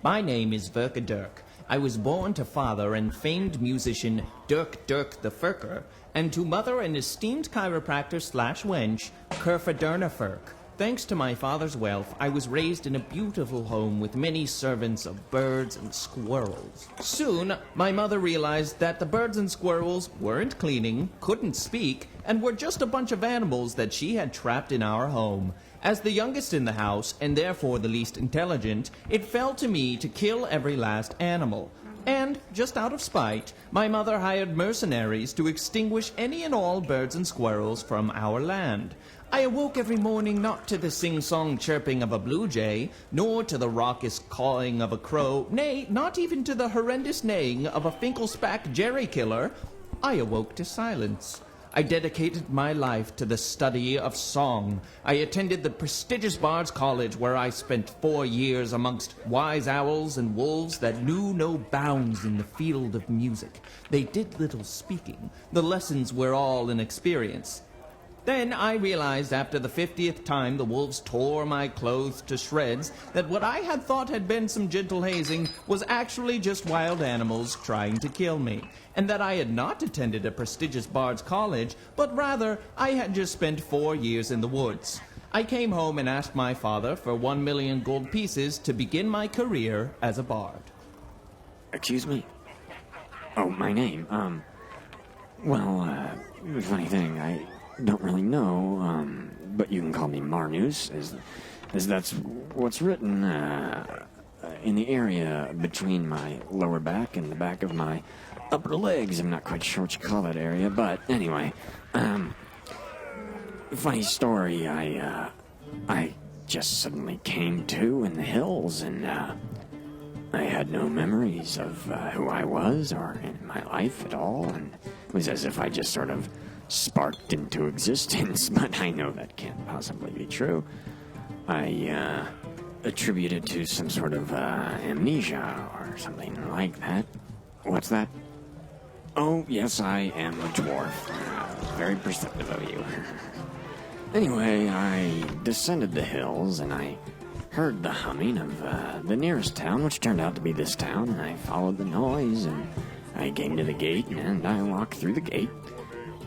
My name is Verkaderk. I was born to father and famed musician Dirk the Furker, and to mother and esteemed chiropractor/wench, Kerfadernaferk. Thanks to my father's wealth, I was raised in a beautiful home with many servants of birds and squirrels. Soon, my mother realized that the birds and squirrels weren't cleaning, couldn't speak, and were just a bunch of animals that she had trapped in our home. As the youngest in the house, and therefore the least intelligent, it fell to me to kill every last animal. And, just out of spite, my mother hired mercenaries to extinguish any and all birds and squirrels from our land. I awoke every morning not to the sing-song chirping of a blue jay, nor to the raucous cawing of a crow, nay, not even to the horrendous neighing of a finkelspec jerry killer. I awoke to silence. I dedicated my life to the study of song. I attended the prestigious Bard's College, where I spent 4 years amongst wise owls and wolves that knew no bounds in the field of music. They did little speaking. The lessons were all in experience. Then I realized after the 50th time the wolves tore my clothes to shreds that what I had thought had been some gentle hazing was actually just wild animals trying to kill me, and that I had not attended a prestigious Bard's College, but rather I had just spent 4 years in the woods. I came home and asked my father for 1,000,000 gold pieces to begin my career as a bard. Excuse me? Oh, my name, funny thing, I don't really know, but you can call me Marnus, as that's what's written, in the area between my lower back and the back of my upper legs. I'm not quite sure what you call that area, but anyway, funny story, I just suddenly came to in the hills, and, I had no memories of, who I was or in my life at all, and it was as if I just sort of sparked into existence, but I know that can't possibly be true. I attribute it to some sort of amnesia or something like that. What's that? Oh, yes, I am a dwarf. Very perceptive of you. Anyway, I descended the hills and I heard the humming of the nearest town, which turned out to be this town, and I followed the noise and I came to the gate and I walked through the gate.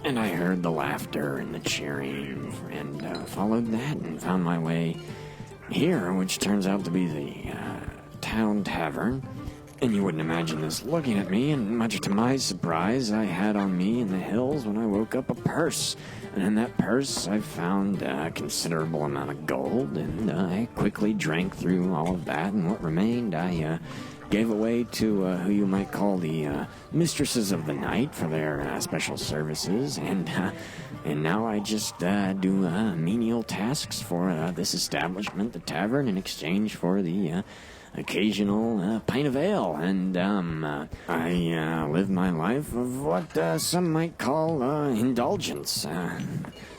And I heard the laughter and the cheering, and followed that and found my way here, which turns out to be the town tavern. And you wouldn't imagine this looking at me, and much to my surprise, I had on me in the hills when I woke up a purse. And in that purse, I found a considerable amount of gold, and I quickly drank through all of that, and what remained, I gave away to who you might call the mistresses of the night for their special services, and now I just do menial tasks for this establishment, the tavern, in exchange for the occasional pint of ale, and I live my life of what some might call indulgence.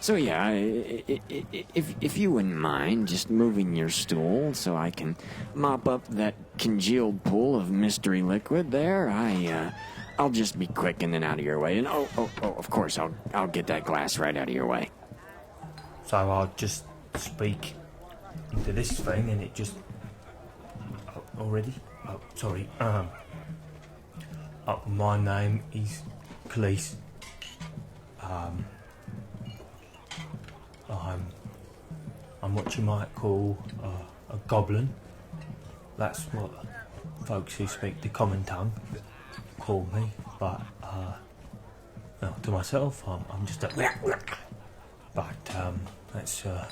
So yeah, if you wouldn't mind just moving your stool so I can mop up that congealed pool of mystery liquid there, I'll just be quick and then out of your way. And of course, I'll get that glass right out of your way. So I'll just speak into this thing, and it just already. Oh, sorry. My name is Klys. I'm what you might call a goblin. That's what folks who speak the common tongue call me. But to myself, I'm just a. But that's I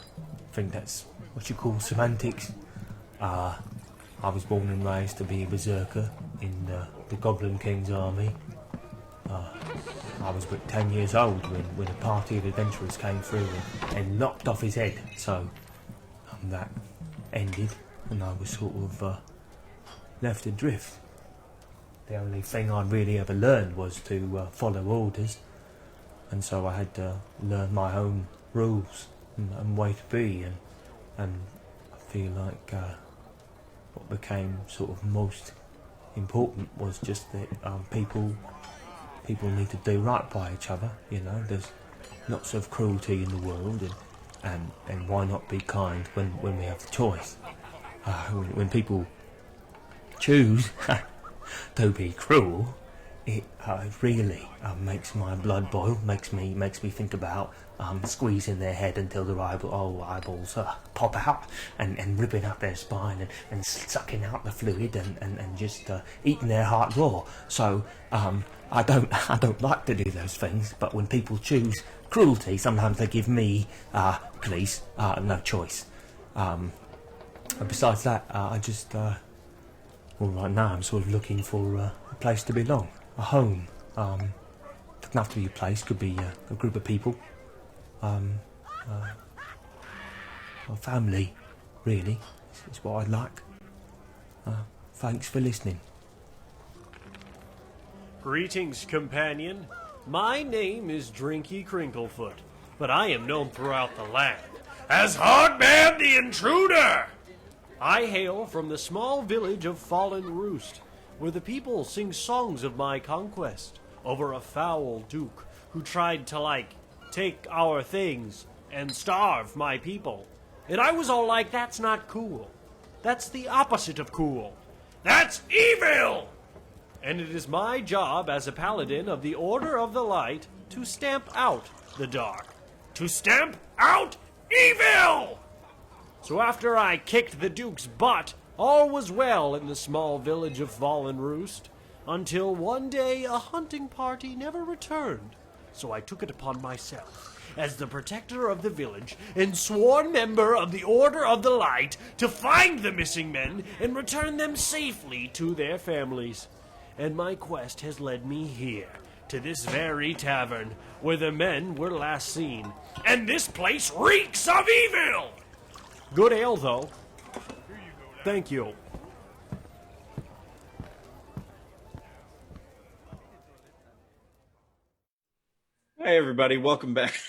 think that's what you call semantics. I was born and raised to be a berserker in the Goblin King's army. I was but 10 years old when a party of adventurers came through and knocked off his head. So that ended, and I was sort of left adrift. The only thing I'd really ever learned was to follow orders, and so I had to learn my own rules and way to be, and I feel like what became sort of most important was just that people need to do right by each other. You know, there's lots of cruelty in the world, and why not be kind when we have the choice? When people choose to be cruel, it really makes my blood boil. Makes me think about squeezing their head until their eyeballs pop out, and ripping up their spine, and sucking out the fluid, and just eating their heart raw. So I don't like to do those things. But when people choose cruelty, sometimes they give me, Klys, no choice. And besides that, I just well, right now I'm sort of looking for a place to belong, a home. Doesn't have to be a place, could be a group of people, a family, really, is what I'd like. Thanks for listening. Greetings, companion. My name is Drinky Crinklefoot, but I am known throughout the land as Hogman the Intruder. I hail from the small village of Fallen Roost, where the people sing songs of my conquest over a foul duke who tried to, take our things and starve my people. And I was all like, that's not cool. That's the opposite of cool. That's evil! And it is my job as a paladin of the Order of the Light to stamp out the dark. To stamp out evil! So after I kicked the Duke's butt, all was well in the small village of Fallen Roost, until one day a hunting party never returned. So I took it upon myself, as the protector of the village and sworn member of the Order of the Light, to find the missing men and return them safely to their families. And my quest has led me here, to this very tavern, where the men were last seen. And this place reeks of evil! Good ale, though. Thank you. Hi everybody, welcome back.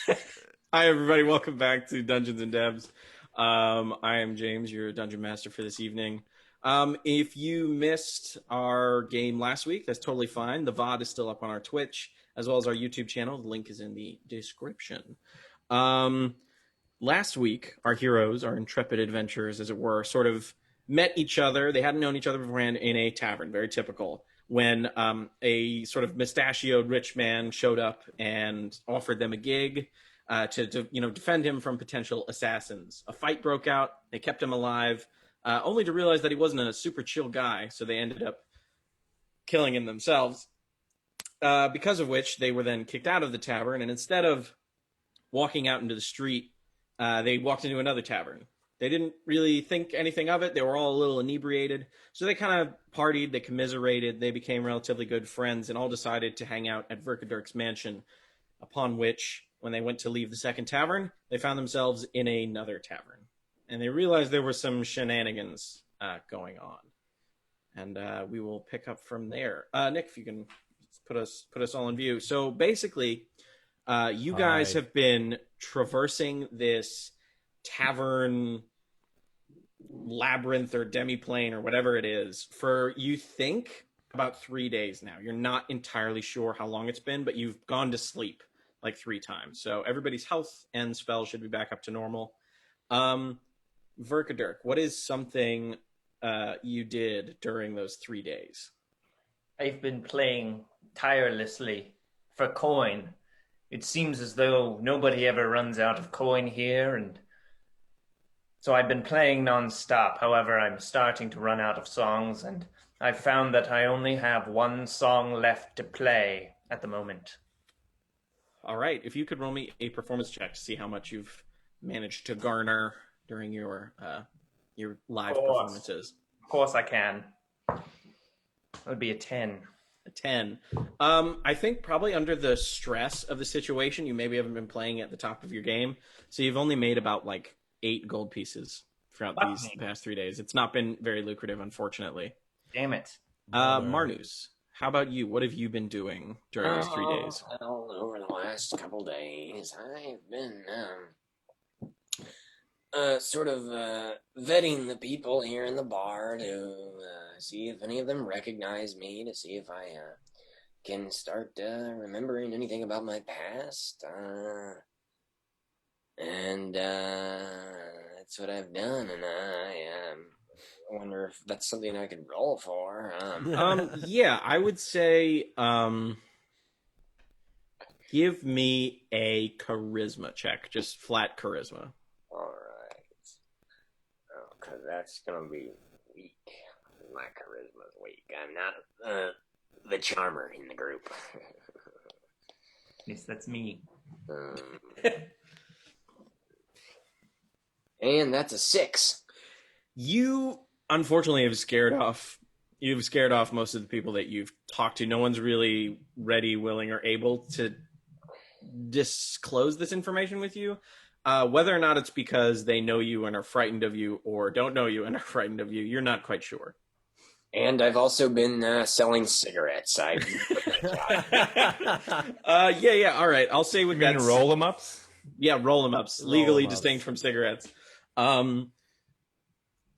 Hi everybody, welcome back to Dungeons and Devs. I am James, your dungeon master for this evening. If you missed our game last week, that's totally fine. The VOD is still up on our Twitch, as well as our YouTube channel. The link is in the description. Last week, our heroes, our intrepid adventurers, as it were, sort of met each other. They hadn't known each other beforehand in a tavern, very typical, when a sort of mustachioed rich man showed up and offered them a gig to defend him from potential assassins. A fight broke out. They kept him alive, only to realize that he wasn't a super chill guy, so they ended up killing him themselves, because of which they were then kicked out of the tavern, and instead of walking out into the street, they walked into another tavern. They didn't really think anything of it. They were all a little inebriated. So they kind of partied, they commiserated, they became relatively good friends, and all decided to hang out at Verkaderk's mansion, upon which, when they went to leave the second tavern, they found themselves in another tavern. And they realized there were some shenanigans going on. And we will pick up from there. Nick, if you can put us all in view. So basically, you guys have been traversing this tavern labyrinth or demiplane or whatever it is for, you think, about 3 days now. You're not entirely sure how long it's been, but you've gone to sleep like 3 times. So everybody's health and spells should be back up to normal. Verkaderk, what is something you did during those 3 days? I've been playing tirelessly for coin. It seems as though nobody ever runs out of coin here, and so I've been playing non-stop. However, I'm starting to run out of songs, and I've found that I only have 1 song left to play at the moment. All right. If you could roll me a performance check to see how much you've managed to garner during your live performances. Of course I can. That would be a 10. A 10. I think probably under the stress of the situation, you maybe haven't been playing at the top of your game. So you've only made about 8 gold pieces throughout these past 3 days. It's not been very lucrative, unfortunately. Damn it. Marnus, how about you? What have you been doing during these 3 days? Well, over the last couple days, I've been sort of vetting the people here in the bar to see if any of them recognize me, to see if I can start remembering anything about my past. And that's what I've done, and I wonder if that's something I could roll for. Yeah, I would say give me a charisma check, just flat charisma. All right. Oh, because that's gonna be weak. My charisma's weak. I'm not the charmer in the group. Yes, that's me. And that's a 6. You unfortunately have scared off. You've scared off most of the people that you've talked to. No one's really ready, willing, or able to disclose this information with you. Whether or not it's because they know you and are frightened of you, or don't know you and are frightened of you, you're not quite sure. And I've also been selling cigarettes. Yeah. All right. I'll say with that. Roll them ups. Yeah, roll them ups. Legally distinct from cigarettes.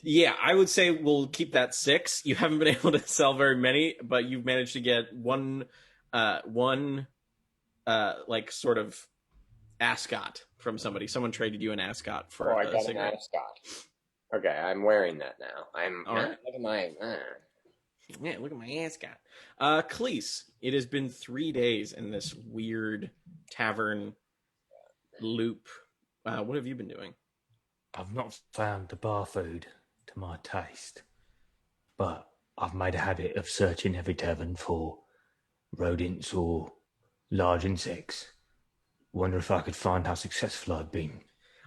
Yeah, I would say we'll keep that 6. You haven't been able to sell very many, but you've managed to get one like sort of ascot from somebody. Someone traded you an ascot for I a got cigarette. an ascot. Okay, I'm wearing that now. All right. Look at my. Yeah, look at my ascot. Klys, it has been 3 days in this weird tavern loop. What have you been doing? I've not found the bar food to my taste, but I've made a habit of searching every tavern for rodents or large insects. Wonder if I could find how successful I've been.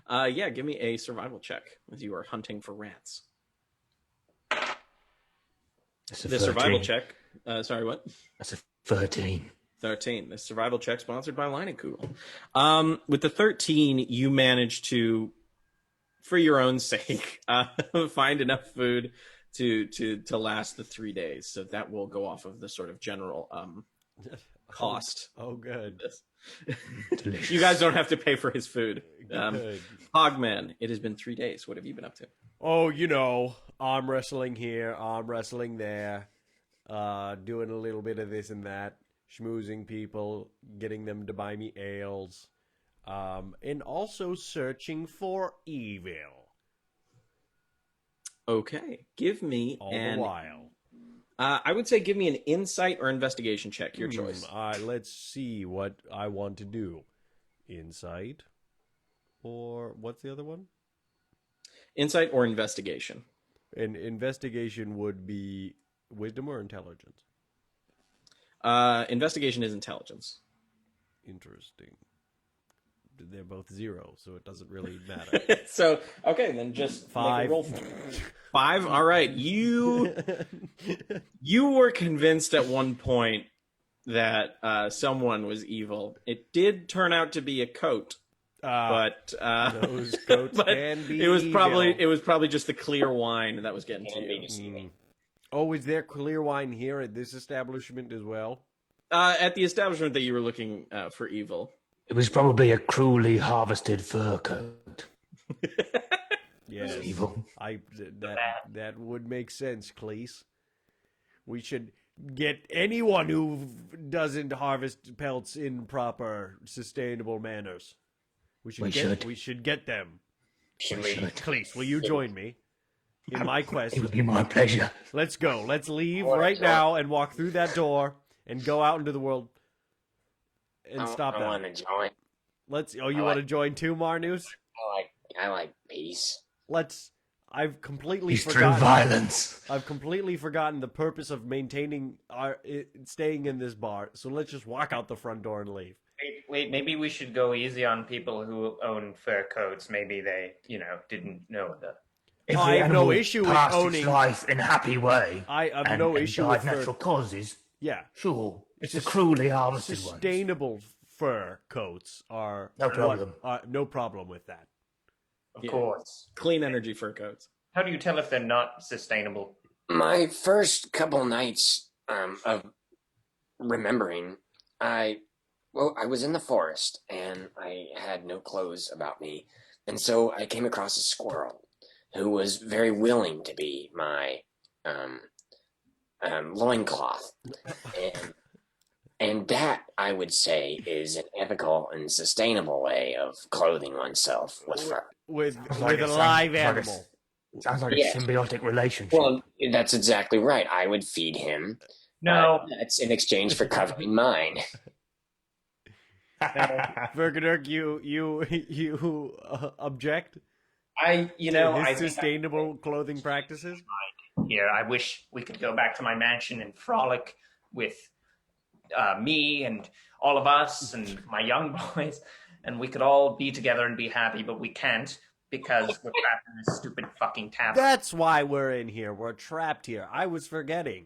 Yeah, give me a survival check as you are hunting for rats. That's a The 13. survival check. Sorry, what? That's a 13. 13. The survival check sponsored by Leinenkugel. With the 13, you managed to, for your own sake, find enough food to last the 3 days. So that will go off of the sort of general cost. Oh, good. Delicious. You guys don't have to pay for his food. Good. Hogman, it has been 3 days. What have you been up to? Oh, arm wrestling here, arm wrestling there, doing a little bit of this and that, schmoozing people, getting them to buy me ales, and also searching for evil. Okay, give me All the while. I would say give me an insight or investigation check. Your choice. Let's see what I want to do. Insight, or what's the other one? Insight or investigation. An investigation would be wisdom or intelligence? Investigation is intelligence. Interesting. They're both 0, so it doesn't really matter. So, okay, then just 5. Make a roll for 5. All right. You were convinced at one point that someone was evil. It did turn out to be a coat. But those goats can be it was evil. probably just the clear wine that was getting to you. Oh, is there clear wine here at this establishment as well? At the establishment that you were looking for evil. It was probably a cruelly harvested fur coat. Yes, Evil. That would make sense, Klys. We should get anyone who doesn't harvest pelts in proper, sustainable manners. We should get them. Should we? Klys, will you join me in my quest? It would be my pleasure. Let's go. Let's leave right now and walk through that door and go out into the world and stop I them. want to join. You want to join too, Marnus? I like peace. I've completely He's forgotten. true violence. I've completely forgotten the purpose of maintaining staying in this bar. So let's just walk out the front door and leave. Wait, maybe we should go easy on people who own fur coats. Maybe they, didn't know the... If I the have no animal issue with passed its owning- life in a happy way. I have and, no and issue died with natural causes. Yeah, Sure, it's the cruelly harvested ones. sustainable fur coats are No problem. No problem with that. Of course. Clean energy fur coats. How do you tell if they're not sustainable? My first couple nights of remembering, I was in the forest and I had no clothes about me, and so I came across a squirrel who was very willing to be my loincloth. And that, I would say, is an ethical and sustainable way of clothing oneself with fur. With Like a a live like a- animal. Sounds like Yes. a symbiotic relationship. Well, that's exactly right. I would feed him. No, That's in exchange for covering mine. Verkaderk, you object I to think his sustainable clothing practices? here. I wish we could go back to my mansion and frolic with me and all of us and my young boys, and we could all be together and be happy, but we can't because we're trapped in this stupid fucking tavern. That's why we're in here. We're trapped here. I was forgetting.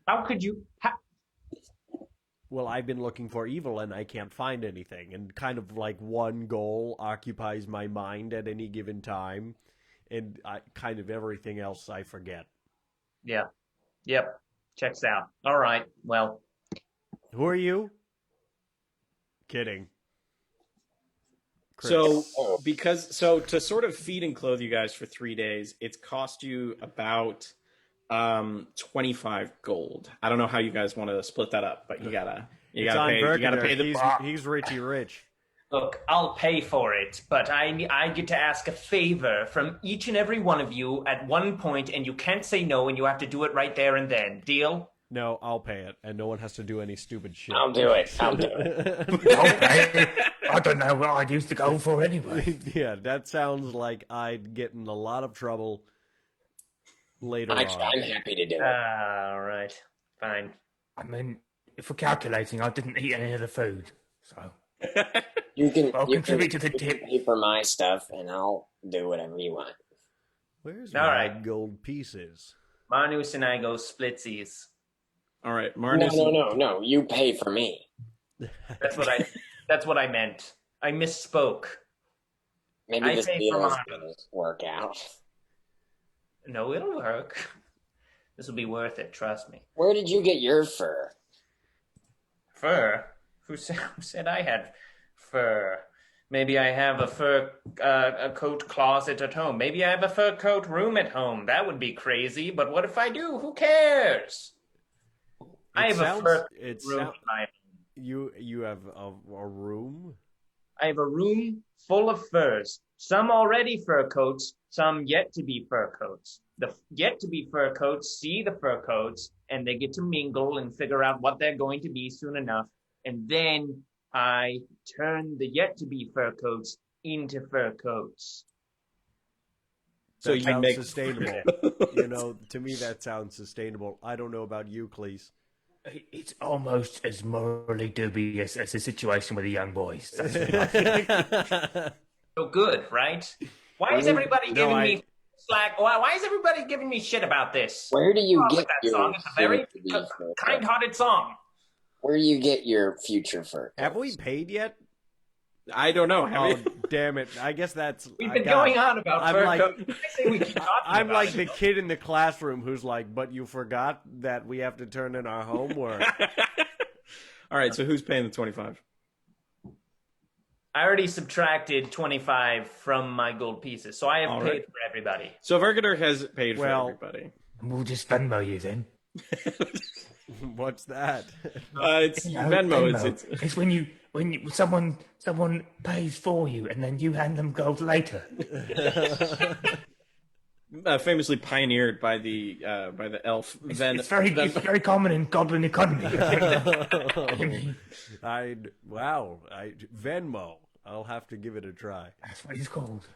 How could you? Well, I've been looking for evil and I can't find anything. And kind of like one goal occupies my mind at any given time. And kind of everything else I forget. Yeah. Yep. Checks out. All right. Well. Who are you? Kidding. Chris. So to sort of feed and clothe you guys for 3 days, it's cost you about 25 gold. I don't know how you guys want to split that up, but you gotta pay the he's Richie Rich. Look, I'll pay for it, but I get to ask a favor from each and every one of you at one point, and you can't say no, and you have to do it right there and then. Deal? No, I'll pay it, and no one has to do any stupid shit. I'll do it. Okay. I don't know what I'd use the gold for anyway. Yeah, that sounds like I'd get in a lot of trouble later on. I'm happy to do it. All right. Fine. I mean, if we're calculating, I didn't eat any of the food, so You can I'll contribute to the tip. pay for my stuff, and I'll do whatever you want. Where's All my right. gold pieces? Manus and I go splitsies. All right, No, Marnus. no. You pay for me. That's what I meant. I misspoke. Maybe I this pay deal for is mine. going to work out. No, it'll work. This will be worth it, trust me. Where did you get your fur? Fur? Who said I had fur? Maybe I have a fur a coat closet at home. Maybe I have a fur coat room at home. That would be crazy, but what if I do? Who cares? I have a fur room. You have a room? I have a room full of furs. Some already fur coats, some yet to be fur coats. The yet to be fur coats see the fur coats, and they get to mingle and figure out what they're going to be soon enough. And then I turn the yet to be fur coats into fur coats. So That you sounds make sustainable. To me that sounds sustainable. I don't know about you, Klys. It's almost as morally dubious as the situation with the young boys. That's what I So good, right? Why is everybody giving me slack? Why is everybody giving me shit about this? Where do you What's wrong get with that your song? It's a very soon-to-be fur kind-hearted song. Where do you get your future fur? Have we paid yet? I don't know. Oh, damn it. I guess that's... We've been going on about I'm fur like- coats. I say we keep talking I'm about like it. the kid in the classroom who's like, but you forgot that we have to turn in our homework. All right, so who's paying the 25? I already subtracted 25 from my gold pieces, so I have All paid right. for everybody. So Verkaderk has paid for Well- everybody. We'll just Venmo you then. What's that? It's You know, Venmo. It's when someone pays for you and then you hand them gold later. It's famously pioneered by the elf It's Venmo. very common in goblin economy. Venmo. I'll have to give it a try. That's what it's called.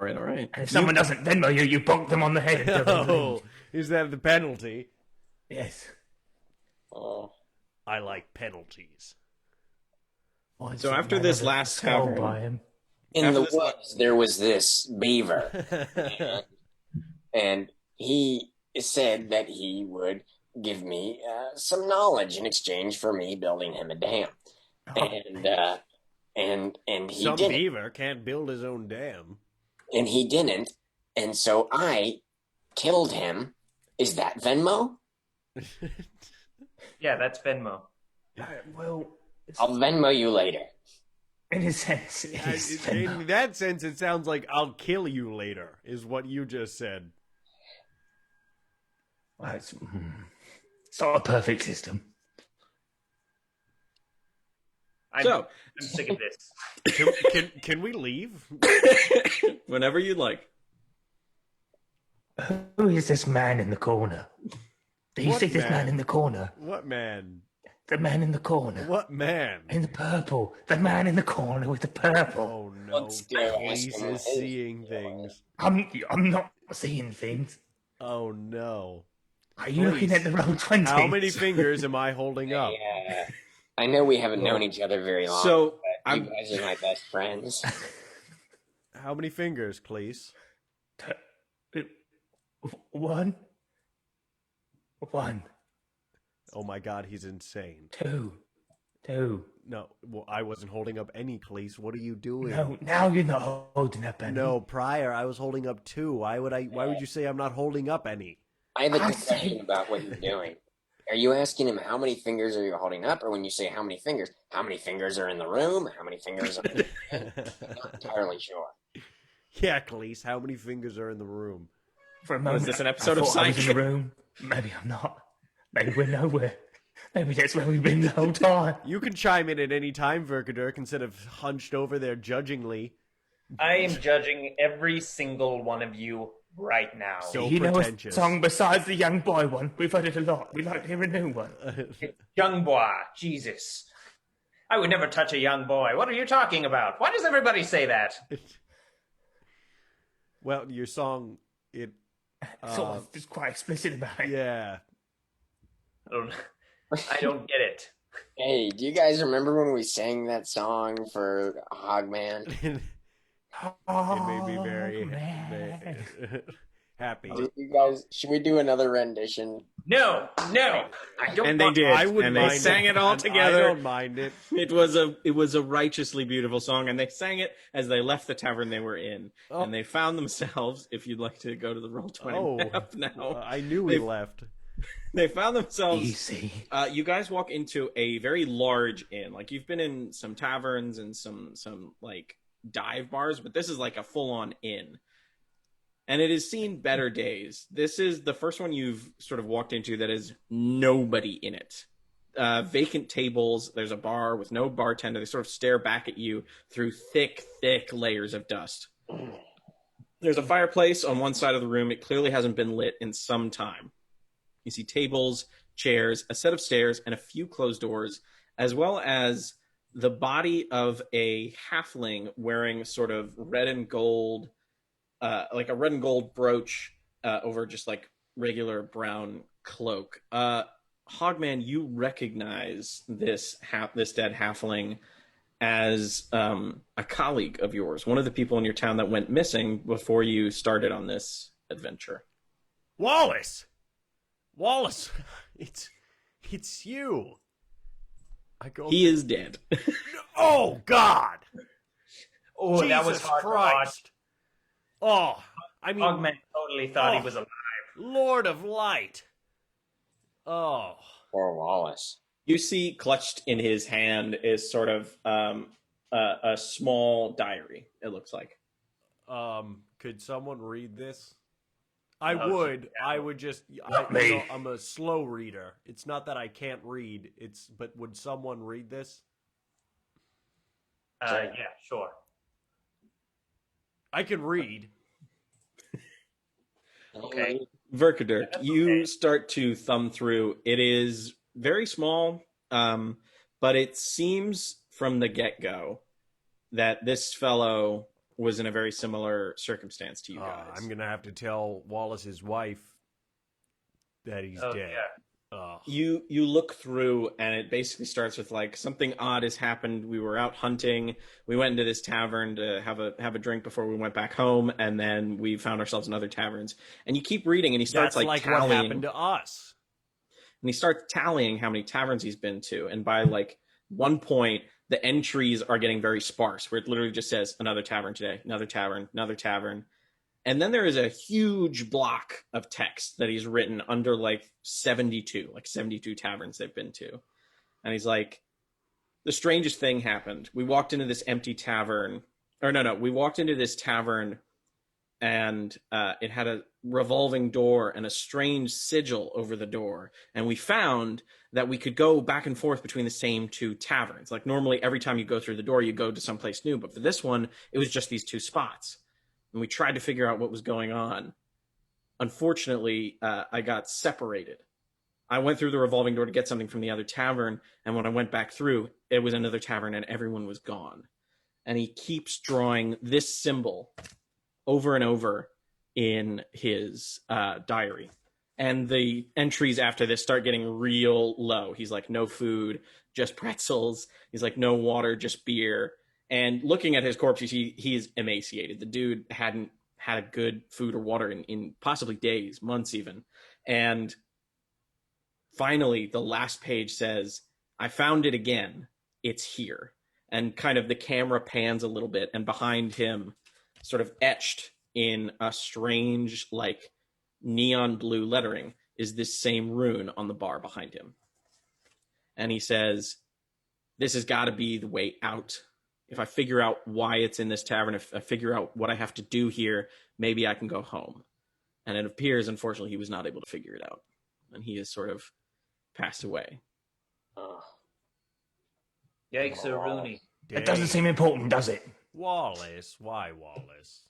All right. And if someone doesn't Venmo you, you bonk them on the head. And tell them to Oh, leave. is that the penalty? Yes. Oh, I like penalties. So after this last tavern- by him. in After the this- woods, there was this beaver, and he said that he would give me some knowledge in exchange for me building him a dam. And he Some didn't. beaver can't build his own dam. And he didn't. And so I killed him. Is that Venmo? Yeah, that's Venmo. Well, I'll Venmo you later. in a sense, it is Venmo. In that sense, it sounds like I'll kill you later, is what you just said. Well, it's not a perfect system. So I'm sick of this. Can we leave? whenever you'd like. Who is this man in the corner? Do you What see this man man? in the corner? What man? The man in the corner. What man? In the purple. The man in the corner with the purple. Oh no, Let's go ask Klys him what is his seeing deal is. things. I'm not seeing things. Oh no. Are you looking Please. at the roll 20? How many fingers am I holding up? Yeah. I know we haven't known each other very long, So but you I'm guys are my best friends. How many fingers, Klys? One. Oh my god, he's insane. Two. No, well, I wasn't holding up any, Klys. What are you doing? No, now you're not holding up any. No, prior I was holding up 2. Why would you say I'm not holding up any? I have a I quick question see. about what you're doing. Are you asking him how many fingers are you holding up, or when you say how many fingers are in the room? How many fingers are I'm not entirely sure. Yeah, Klys, how many fingers are in the room? For a moment, this an I episode of thought I was in Psych? the room. Maybe I'm not. Maybe we're nowhere. Maybe that's where we've been the whole time. You can chime in at any time, Verkaderk, instead of hunched over there judgingly. I am judging every single one of you right now. So you know a pretentious. song besides the Young Boy one? We've heard it a lot. We'd like to hear a new one. Young boy, Jesus. I would never touch a young boy. What are you talking about? Why does everybody say that? Well, your song, it, Sort of just quite explicit about it. yeah. I don't get it. Hey, do you guys remember when we sang that song for Hogman? It made me very, man. very happy. You guys, should we do another rendition? No, I don't And they want did, I wouldn't and they mind sang it all and together. I don't mind it. It was a righteously beautiful song, and they sang it as they left the tavern they were in, Oh. and they found themselves. If you'd like to go to the Roll20 Oh, map now, I knew we They- left. they found themselves. Easy. You guys walk into a very large inn. Like you've been in some taverns and some like dive bars, but this is like a full on inn. And it has seen better days. This is the first one you've sort of walked into that has nobody in it. Vacant tables. There's a bar with no bartender. They sort of stare back at you through thick layers of dust. There's a fireplace on one side of the room. It clearly hasn't been lit in some time. You see tables, chairs, a set of stairs, and a few closed doors, as well as the body of a halfling wearing sort of red and gold, like a red and gold brooch over just like regular brown cloak. Hogman, you recognize this dead halfling as a colleague of yours, one of the people in your town that went missing before you started on this adventure. Wallace, it's you. I go. He is dead. Oh God! Oh, Jesus that was hard Christ! Oh, I to mean, watch. Hogman totally thought Oh. he was alive. Lord of Light. Oh, Or Wallace? You see, clutched in his hand is sort of a small diary. It looks like. could someone read this? I Oh, would. I would just. me. I'm a slow reader. It's not that I can't read. But would someone read this? Yeah, sure. I can read. Okay. Verkaderk, That's you okay. start to thumb through. It is very small, but it seems from the get-go that this fellow was in a very similar circumstance to you guys. I'm gonna have to tell Wallace's wife that he's Oh, dead. yeah. You look through, and it basically starts with like something odd has happened. We were out hunting. We went into this tavern to have a drink before we went back home, and then we found ourselves in other taverns. And you keep reading, and he starts That's like like what tallying. happened to us. And he starts tallying how many taverns he's been to. And by like one point, the entries are getting very sparse, where it literally just says another tavern today, another tavern, another tavern. And then there is a huge block of text that he's written under like 72 taverns they've been to. And he's like, the strangest thing happened. We walked into this empty tavern. We walked into this tavern and it had a revolving door and a strange sigil over the door. And we found that we could go back and forth between the same two taverns. Like normally every time you go through the door, you go to someplace new. But for this one, it was just these two spots. And we tried to figure out what was going on. unfortunately, I got separated. I went through the revolving door to get something from the other tavern, and when I went back through, it was another tavern, and everyone was gone. And he keeps drawing this symbol over and over in his diary. And the entries after this start getting real low. He's like, no food, just pretzels. He's like, no water, just beer. And looking at his corpse, you see he's emaciated. The dude hadn't had a good food or water in possibly days, months even. And finally, the last page says, I found it again. It's here. And kind of the camera pans a little bit, and behind him, sort of etched in a strange, like, neon blue lettering, is this same rune on the bar behind him. And he says, this has got to be the way out. If I figure out why it's in this tavern, if I figure out what I have to do here, maybe I can go home. And it appears, unfortunately, he was not able to figure it out. And he has sort of passed away. Yikes, Rune. It doesn't seem important, does it? Wallace, why Wallace?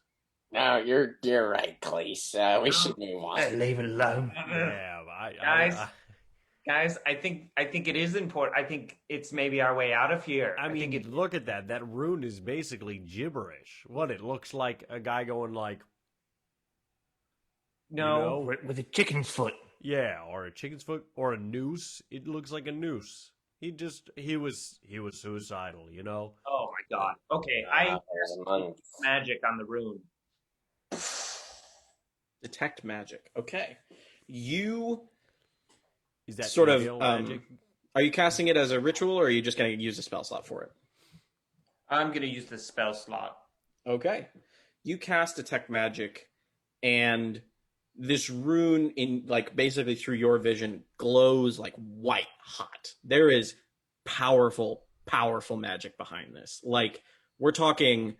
No, you're right, Klys. We should move on. Leave it alone. Yeah, Guys, I think it is important. I think it's maybe our way out of here. I mean, look at that. That rune is basically gibberish. What, it looks like a guy going like... No. You know? With a chicken's foot. Yeah, or a chicken's foot, or a noose. It looks like a noose. He was suicidal, you know? Oh my god. Okay, There's a monk. magic on the rune. Detect magic. Okay. You Is that sort of real magic? are you casting it as a ritual, or are you just going to use a spell slot for it? I'm going to use the spell slot. Okay. You cast detect magic, and this rune, in like basically through your vision, glows like white hot. There is powerful magic behind this. Like, we're talking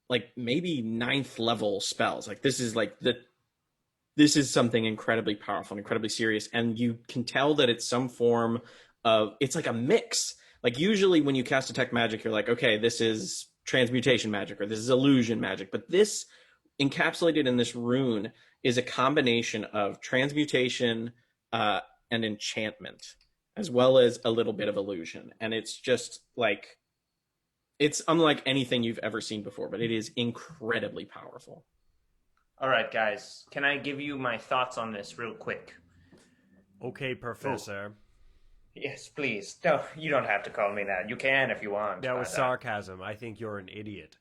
like maybe 9th level spells. Like, this is something incredibly powerful, incredibly serious, and you can tell that it's some form of, it's like a mix. Like, usually when you cast detect magic, you're like, okay, this is transmutation magic, or this is illusion magic, but this, encapsulated in this rune, is a combination of transmutation and enchantment, as well as a little bit of illusion. And it's just like, it's unlike anything you've ever seen before, but it is incredibly powerful. All right, guys. Can I give you my thoughts on this real quick? Okay, Professor. Yes, please. No, you don't have to call me that. You can if you want. That was sarcasm. I think you're an idiot.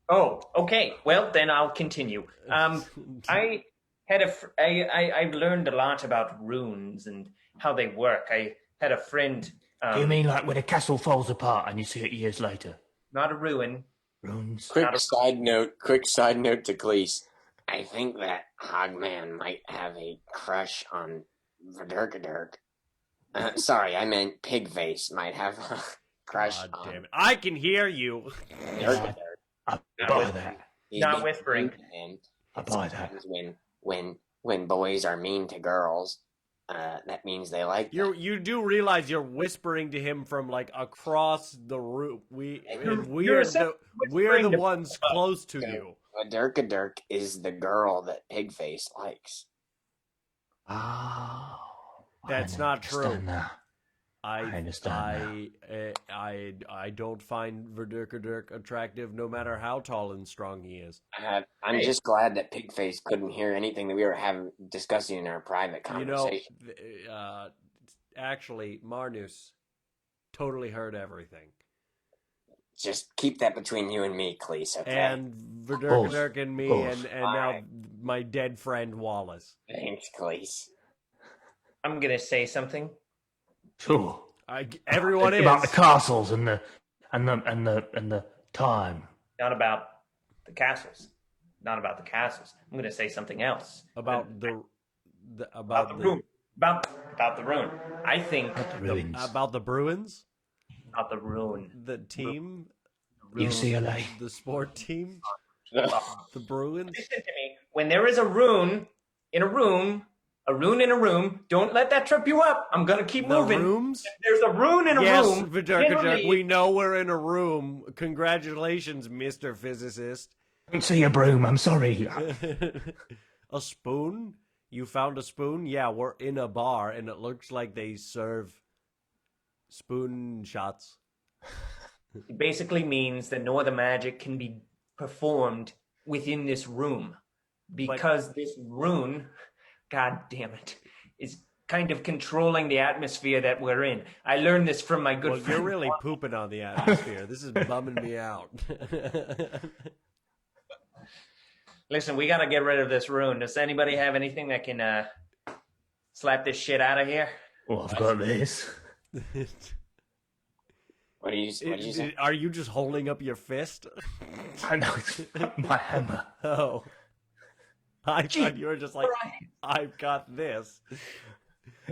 Oh, okay. Well, then I'll continue. I had I learned a lot about runes and how they work. I had a friend. Do you mean like when a castle falls apart and you see it years later? Not a ruin. Runes. Quick side note to Klys. I think that Hogman might have a crush on Verkaderk. Sorry, I meant Pigface might have a crush God on damn it. I can hear you. Verkaderk. I buy that. Not whispering. And I buy that. when boys are mean to girls, that means they like them. You do realize you're whispering to him from like across the room. We're the ones close to you. Verkaderk is the girl that Pigface likes. Oh, That's not true. I understand I don't find Verkaderk attractive, no matter how tall and strong he is. I'm just glad that Pigface couldn't hear anything that we were discussing in our private conversation. You know, actually, Marnus totally heard everything. Just keep that between you and me, Klys, okay? And Verkaderk and me, and now my dead friend Wallace. Thanks, Klys. I'm gonna say something. Sure. Everyone is about the castles and the time. Not about the castles. Not about the castles. I'm gonna say something else. About the rune. About the rune. I think about the Bruins. About the rune. The team. UCLA. The sport team. The Bruins. Listen to me. When there is a rune in a room. A rune in a room. Don't let that trip you up. I'm gonna keep moving. Rooms? There's a rune in a room. Yes, Verkaderk, we know we're in a room. Congratulations, Mr. Physicist. I don't see a broom. I'm sorry. A spoon? You found a spoon? Yeah, we're in a bar, and it looks like they serve spoon shots. It basically means that no other magic can be performed within this room. Because this rune, god damn it, is kind of controlling the atmosphere that we're in. I learned this from my good Well, friend. you're really pooping on the atmosphere. This is bumming me out. Listen, we gotta get rid of this rune. Does anybody have anything that can slap this shit out of here? Well, I've got this. What do you say? Are you just holding up your fist? I know, it's my hammer. Oh. I thought you were just like, I've got this.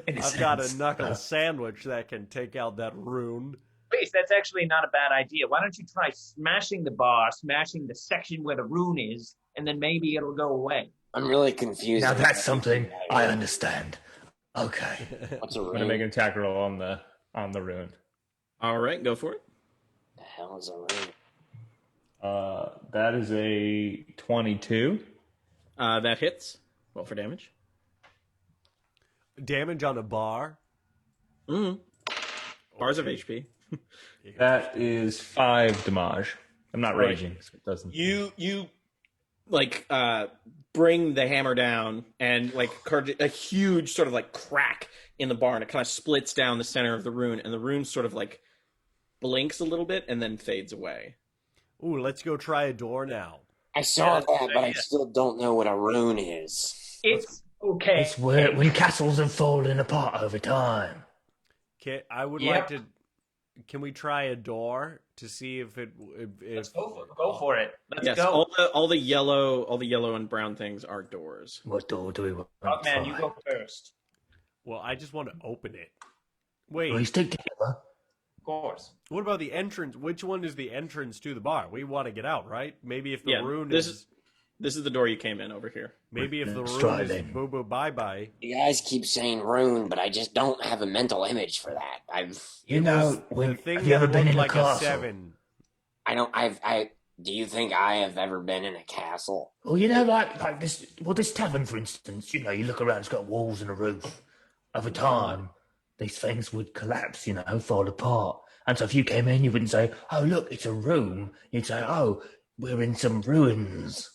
I've got a knuckle sandwich that can take out that rune. Please, that's actually not a bad idea. Why don't you try smashing the bar, smashing the section where the rune is, and then maybe it'll go away. I'm really confused. Now that's something I understand. Okay. What's a I'm rune? gonna make an attack roll on the rune. All right, go for it. The hell is a rune? That is a 22. That hits. Roll for damage. Damage on a bar? Bars of HP. That is 5 damage. I'm not raging, so it doesn't. You like bring the hammer down and like a huge sort of like crack in the bar, and it kind of splits down the center of the rune, and the rune sort of like blinks a little bit and then fades away. Ooh, let's go try a door now. I saw that, but I still don't know what a rune is. It's okay. It's where when castles have fallen apart over time. Okay, I would like to. Can we try a door to see if it? Let's go for it. Let's Yes, go. all the yellow and brown things are doors. What door do we want? Oh, man, you go first. Well, I just want to open it. Wait, We stick together. Of course. what about the entrance? Which one is the entrance to the bar? We want to get out, right? Maybe if the Yeah, rune this is. This is the door you came in over here. Maybe if the Let's rune try is then. boo boo bye bye. You guys keep saying rune, but I just don't have a mental image for that. You know, The when thing have you ever that been looked in a like castle? 7. Do you think I have ever been in a castle? Well, you know, like this. Well, this tavern, for instance. You know, you look around; it's got walls and a roof. Over time, these things would collapse. You know, fall apart. And so, if you came in, you wouldn't say, "Oh, look, it's a room." You'd say, "Oh, we're in some ruins."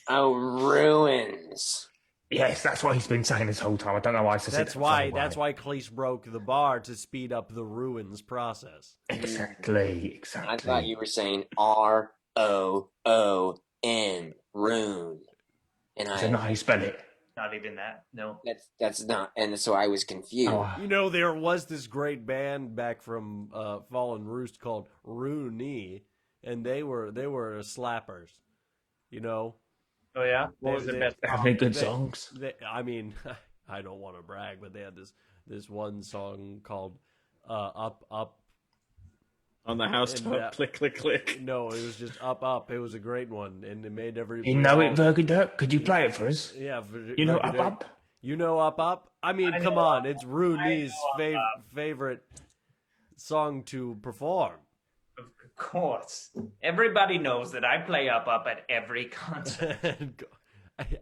Oh, ruins. Yes, that's what he's been saying this whole time. I don't know why. I said That's that why. some way. That's why Klys broke the bar to speed up the ruins process. Exactly. I thought you were saying ROON, rune. And Is that not how you spell it? Not even that. No. that's not, and so I was confused. Oh, You know, there was this great band back from Fallen Roost called Rune, and they were slappers. You know, Oh, yeah? What was their best? have they good songs? I mean, I don't want to brag, but they had this one song called "Up Up." On the housetop, And, click, click, click. No, it was just "Up Up." It was a great one, and it made everybody. You know it, Verkaderk? Could you play it for us? Yeah, You know Verkaderk. Up Up? You know "Up Up." I mean, I come know on, Up it's Up. Rune's I know Up Up. favorite song to perform. Of course. Everybody knows that I play Up Up at every concert.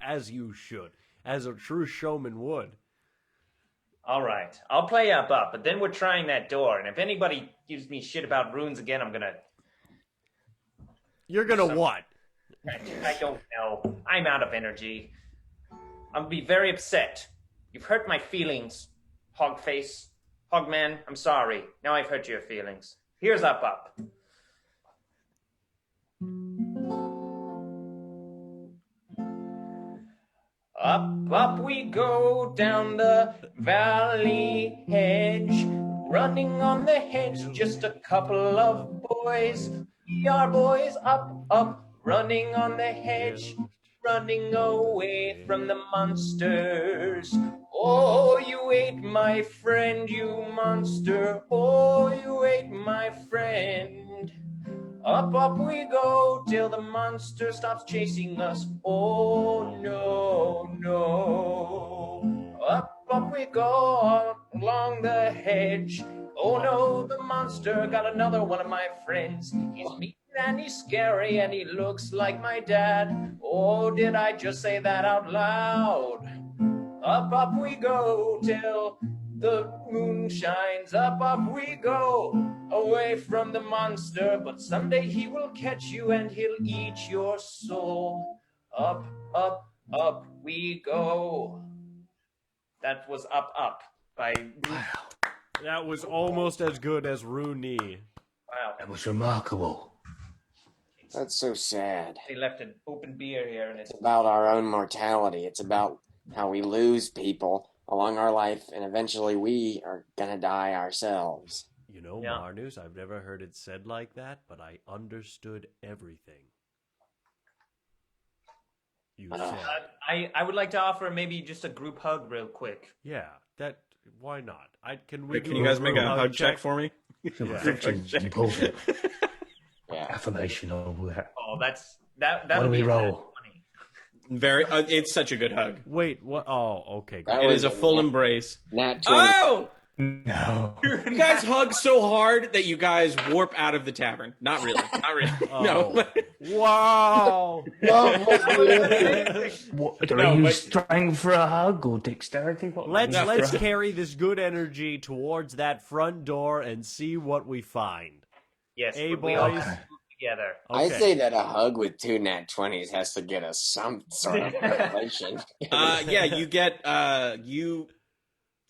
As you should, as a true showman would. All right. I'll play Up Up, but then we're trying that door, and if anybody gives me shit about runes again, I'm gonna... You're gonna what? I don't know. I'm out of energy. I'll be very upset. You've hurt my feelings, Hogface. Hogman, I'm sorry. Now I've hurt your feelings. Here's Up Up. Up, up we go down the valley hedge, running on the hedge, just a couple of boys. We are boys, up, up, running on the hedge, running away from the monsters. Oh, you ate my friend, you monster. Oh, you ate my friend. Up, up we go till the monster stops chasing us. Oh, no, no. Up we go along the hedge. Oh, no, the monster got another one of my friends. He's mean and he's scary and he looks like my dad. Or did I just say that out loud? Up, up we go till the moon shines. Up, up we go, away from the monster. But someday he will catch you and he'll eat your soul. Up, up, up we go. That was Up, Up by... That was almost as good as Rune. Wow. That was remarkable. That's so sad. They left an open beer here and it's... It's about our own mortality. It's about how we lose people along our life, and eventually we are gonna die ourselves. You know, Yeah. Marnus, I've never heard it said like that, but I understood everything you said. I would like to offer maybe just a group hug real quick. Yeah, that. Why not? Can we? Can do you guys make a hug hug check for me? It's important. Yeah. Affirmation, all that. Oh, that What do would we be roll? funny. Very. It's such a good hug. Wait, what? Oh, okay. Great. That It was is a full embrace. Nat 20. Oh! No. You guys hug so hard that you guys warp out of the tavern. Not really. Not really. No. Wow. What, are No, you but- straying for a hug or dexterity? What Let's carry this good energy towards that front door and see what we find. Yes, Hey, but we boys. all move together. I'd Okay. say that a hug with 2 Nat 20s has to get us some sort of revelation. Yeah, you get you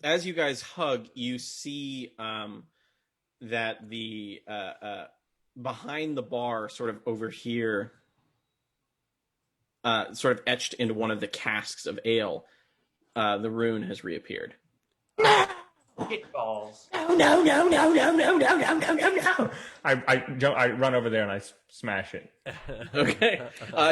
as you guys hug, you see that the behind the bar, sort of over here, sort of etched into one of the casks of ale, the rune has reappeared. Hit balls. No. I run over there and I smash it. Okay,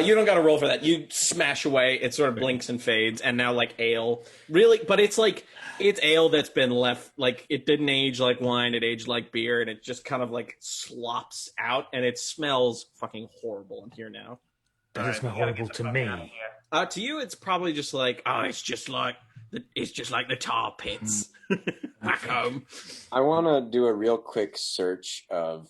you don't got to roll for that. You smash away. It sort of blinks and fades, and now like ale, really. But it's like it's ale that's been left. Like it didn't age like wine. It aged like beer, and it just kind of like slops out, and it smells fucking horrible in here now. Doesn't smell horrible to me. To you, it's probably just like, oh, it's just like the tar pits back home. I want to do a real quick search of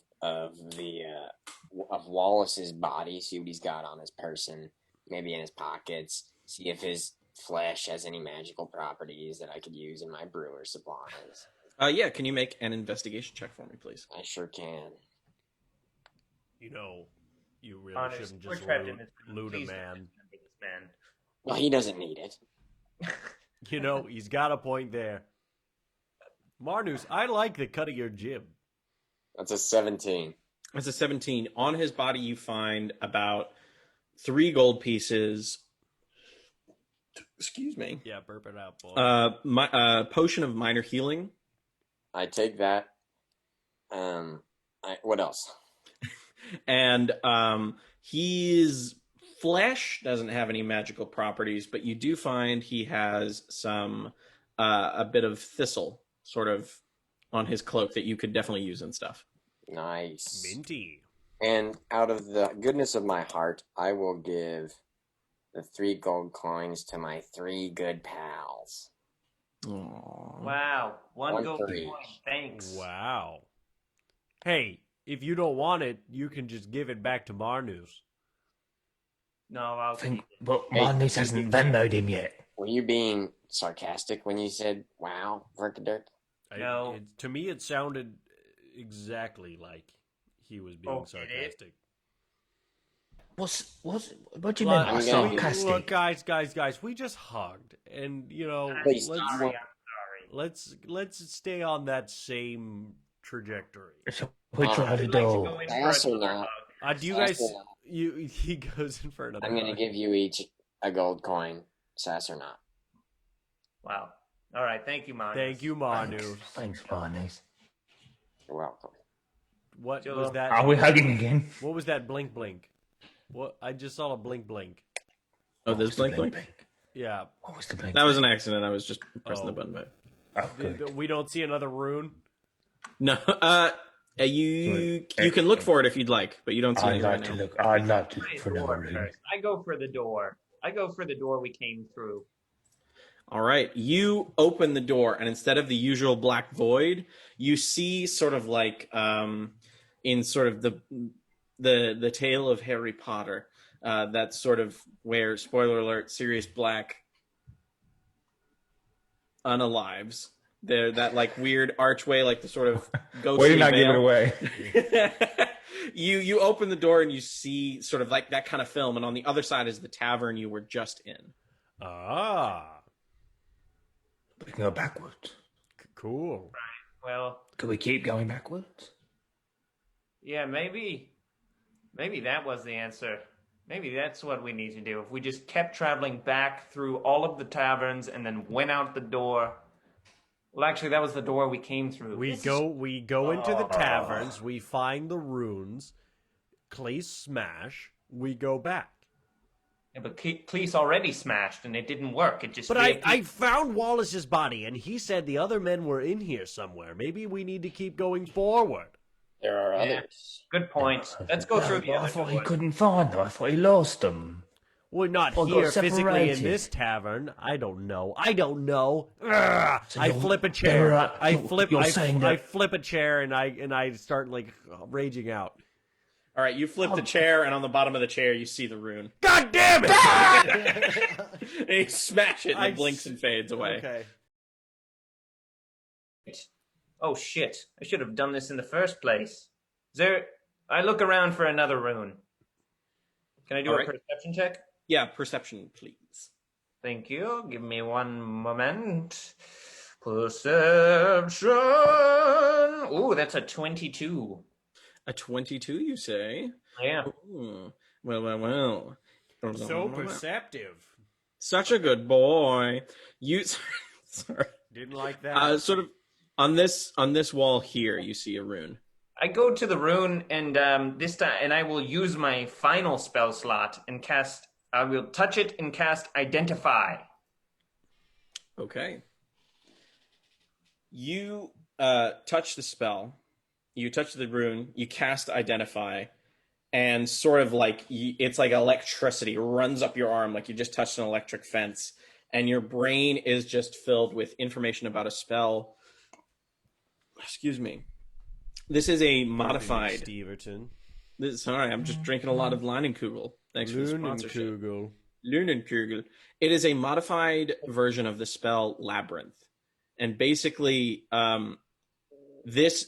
Wallace's body, see what he's got on his person, maybe in his pockets, see if his flesh has any magical properties that I could use in my brewer supplies. Yeah, can you make an investigation check for me, please? I sure can. You know, you really Honest, shouldn't we're just trapped in loot, this. loot a Please don't man. remember this man. Well, he doesn't need it. You know, he's got a point there. Marnus, I like the cut of your jib. That's a 17. It's a 17. On his body, you find about 3 gold pieces. Excuse me. Yeah, burp it out, boy. Potion of minor healing. I take that. What else? And his flesh doesn't have any magical properties, but you do find he has some a bit of thistle sort of on his cloak that you could definitely use and stuff. Nice. Minty. And out of the goodness of my heart, I will give the 3 gold coins to my 3 good pals. Aww. Wow, one gold for each. coin. Thanks. Wow. Hey, if you don't want it, you can just give it back to Marnus. No, I'll keep it. But Marnus hasn't Venmoed him yet. Were you being sarcastic when you said, wow, Verkaderk? No. To me, it sounded exactly like he was being Oh, did it? sarcastic. What do you mean by I'm gonna- sarcastic? Look, guys, we just hugged, and you know, Please, I'm sorry. let's stay on that same trajectory. So we try to I'd like to do. go in for Ass or another not? hug. Do you guys? He goes in for another. I'm going to hug. give you each a gold coin, sass or not. Wow. All right, thank you, Marnus. Thank you, Marnus. Thanks, Marnus. You're welcome. What Joe. was that? Are we hugging again? What was that? Blink. What? I just saw a blink. Oh, there's blink. Yeah. What was the blink? That was an accident. I was just pressing Oh. the button. Oh, good. We don't see another rune. No, you can look for it if you'd like, but you don't see I'd it like right to now. look. I'd like to Wait, look for another door room. first. I go for the door. I go for the door we came through. All right, you open the door, and instead of the usual black void, you see sort of like in sort of the tale of Harry Potter, That's sort of where, spoiler alert, Sirius Black unalives. That like weird archway, like the sort of ghostly Way to not veil. give it away. You open the door and you see sort of like that kind of film, and on the other side is the tavern you were just in. Ah, We can go backwards. cool. Well, Could we keep going backwards? yeah, maybe that was the answer. Maybe that's what we need to do. If we just kept traveling back through all of the taverns and then went out the door. Well, actually, that was the door we came through. We go into the taverns. We find the runes. Klys smash. We go back. Yeah, but Klys already smashed and it didn't work. It just. But I found Wallace's body, and he said the other men were in here somewhere. Maybe we need to keep going forward. There are others. Good point. Let's go through the I other thought he doors. couldn't find them. I thought he lost them. We're not Or got here physically in separated. this tavern. I don't know. Ugh, So I you're- flip a chair. you're, I you're- flip. you're I, saying I that- flip a chair and I start like raging out. All right, you flip the chair, and on the bottom of the chair you see the rune. God damn it! And you smash it, and I it blinks and fades away. Okay. Oh shit! I should have done this in the first place. I look around for another rune. Can I do All a right. perception check? Yeah, perception, please. Thank you. Give me one moment. Perception. Ooh, that's a 22. A 22, you say? Yeah. Ooh. Well. So perceptive. Such a good boy. You sorry. Didn't like that. Sort of on this wall here, you see a rune. I go to the rune and this time, and I will use my final spell slot and cast. I will touch it and cast Identify. Okay. You touch the spell. You touch the rune. You cast Identify, and sort of like it's like electricity runs up your arm, like you just touched an electric fence, and your brain is just filled with information about a spell. Excuse me. This is a modified. Steverton. Sorry, I'm just drinking a lot of Leinenkugel. Thanks for the sponsorship. Lunenkugel. Lunenkugel. It is a modified version of the spell Labyrinth, and basically, this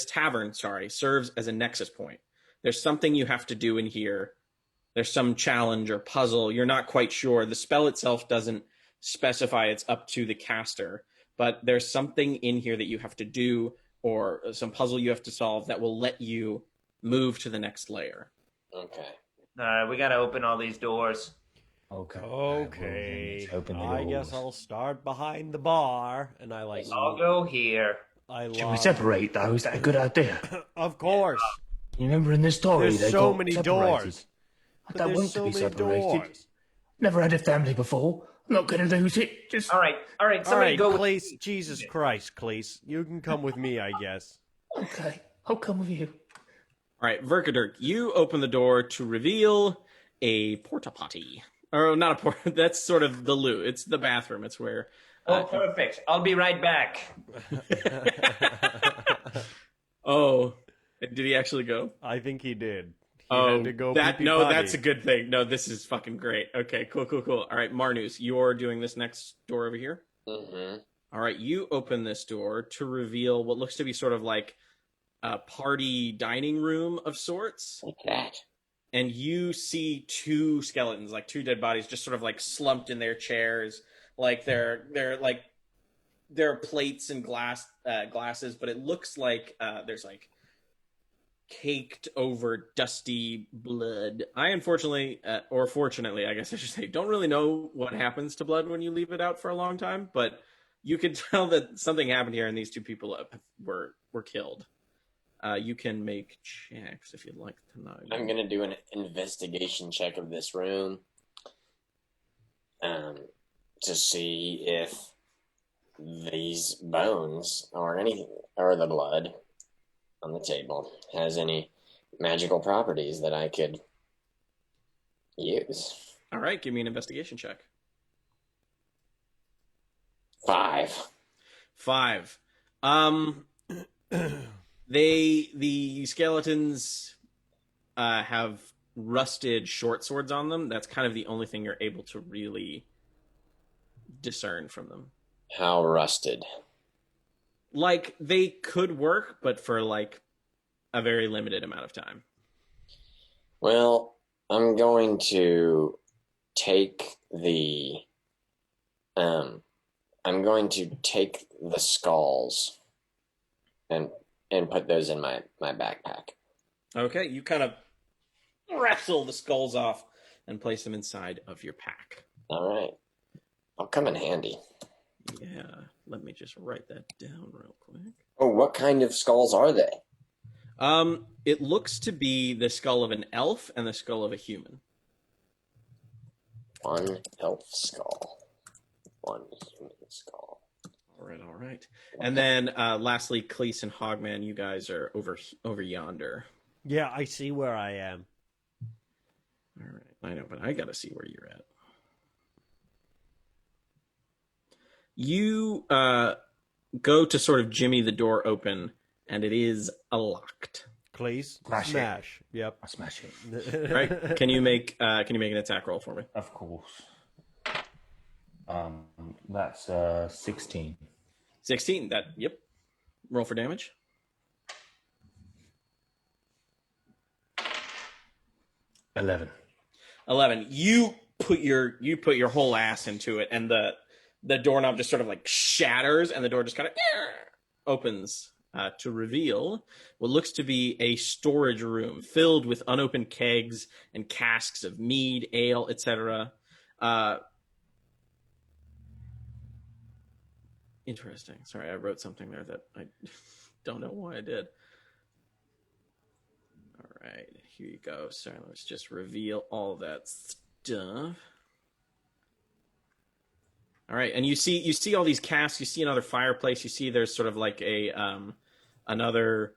tavern serves as a nexus point. There's something you have to do in here. There's some challenge or puzzle. You're not quite sure. The spell itself doesn't specify. It's up to the caster. But there's something in here that you have to do, or some puzzle you have to solve that will let you move to the next layer. Okay. We gotta open all these doors. Okay. Okay. Let's open the I guess doors. I'll start behind the bar, and I like. I'll go here. I Should we love. separate though? Is that a good idea? Of course. You remember in this story There's they so got many separated. doors. I But don't there's want so to be many separated. doors. Never had a family before. I'm not going to lose it. Just All right. All Somebody right, go. with- Klys. Jesus Christ, Klys. You can come with me, I guess. okay. I'll come with you. All right, Verkaderk, you open the door to reveal a porta potty. Or not a porta. That's sort of the loo. It's the bathroom. It's where. Oh, perfect. I'll be right back. Oh, did he actually go? I think he did. He Oh, had to go that pee-pee no, potty. that's a good thing. No, this is fucking great. Okay, cool. All right, Marnus, you're doing this next door over here. Mm-hmm. All right, you open this door to reveal what looks to be sort of like a party dining room of sorts, Like that. and you see two skeletons, like two dead bodies, just sort of like slumped in their chairs, like they're like there are plates and glasses, but it looks like there's like caked over dusty blood. I unfortunately, or fortunately, I guess I should say, don't really know what happens to blood when you leave it out for a long time, but you can tell that something happened here and these two people were killed. You can make checks if you'd like to know. I'm gonna do an investigation check of this room, to see if these bones or anything or the blood on the table has any magical properties that I could use. All right, give me an investigation check. 5. 5. The skeletons have rusted short swords on them. That's kind of the only thing you're able to really discern from them. How rusted? Like, they could work, but for like a very limited amount of time. Well, I'm going to take the skulls and put those in my backpack. Okay, you kind of wrestle the skulls off and place them inside of your pack. All right. I'll come in handy. Yeah, let me just write that down real quick. Oh, what kind of skulls are they? It looks to be the skull of an elf and the skull of a human. One elf skull. One human skull. All right. And then lastly, Klys and Hogman, you guys are over yonder. Yeah, I see where I am. All right, I know, but I gotta see where you're at. You go to sort of jimmy the door open, and it is locked. Klys, Smash it. smash. Yep. I smash it. Right? Can you make an attack roll for me? Of course. That's 16. 16. Yep. Roll for damage. 11. 11. You put your whole ass into it, and the doorknob just sort of like shatters, and the door just kind of opens to reveal what looks to be a storage room filled with unopened kegs and casks of mead, ale, etc. Interesting. Sorry, I wrote something there that I don't know why I did. All right, here you go. Sorry, let's just reveal all that stuff. All right, and you see all these casks. You see another fireplace. You see there's sort of like a another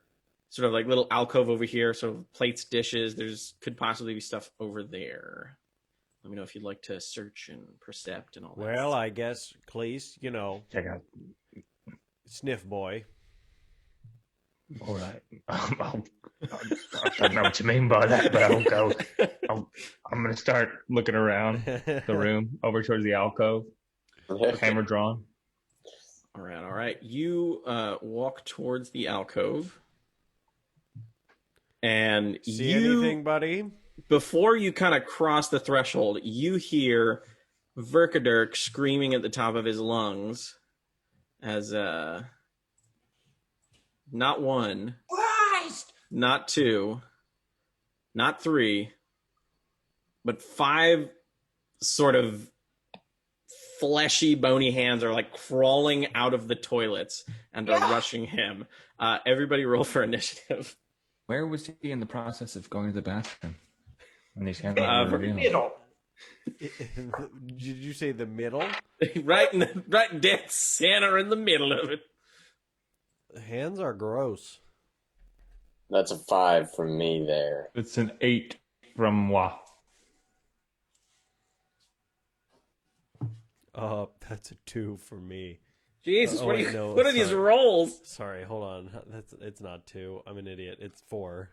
sort of like little alcove over here. Sort of plates, dishes. Could possibly be stuff over there. Let me know if you'd like to search and percept and all that. Well, I guess Klys, Check out. sniff boy. All right. I don't know what you mean by that, but I'll go. I'm going to start looking around the room over towards the alcove. Camera drawn. All right. You walk towards the alcove, and See anything, buddy? Before you kind of cross the threshold, you hear Verkaderk screaming at the top of his lungs as not one, Christ! not two, not three, but 5 sort of fleshy, bony hands are like crawling out of the toilets and are rushing him. Everybody roll for initiative. Where was he in the process of going to the bathroom? When these hands were revealed? Middle. Did you say the middle? right dead center in the middle of it. Hands are gross. That's a 5 from me there. It's an 8 from moi. That's a 2 for me. Jesus, Oh, what wait, no, are these sorry. rolls? Sorry, hold on. It's not 2. I'm an idiot. It's 4.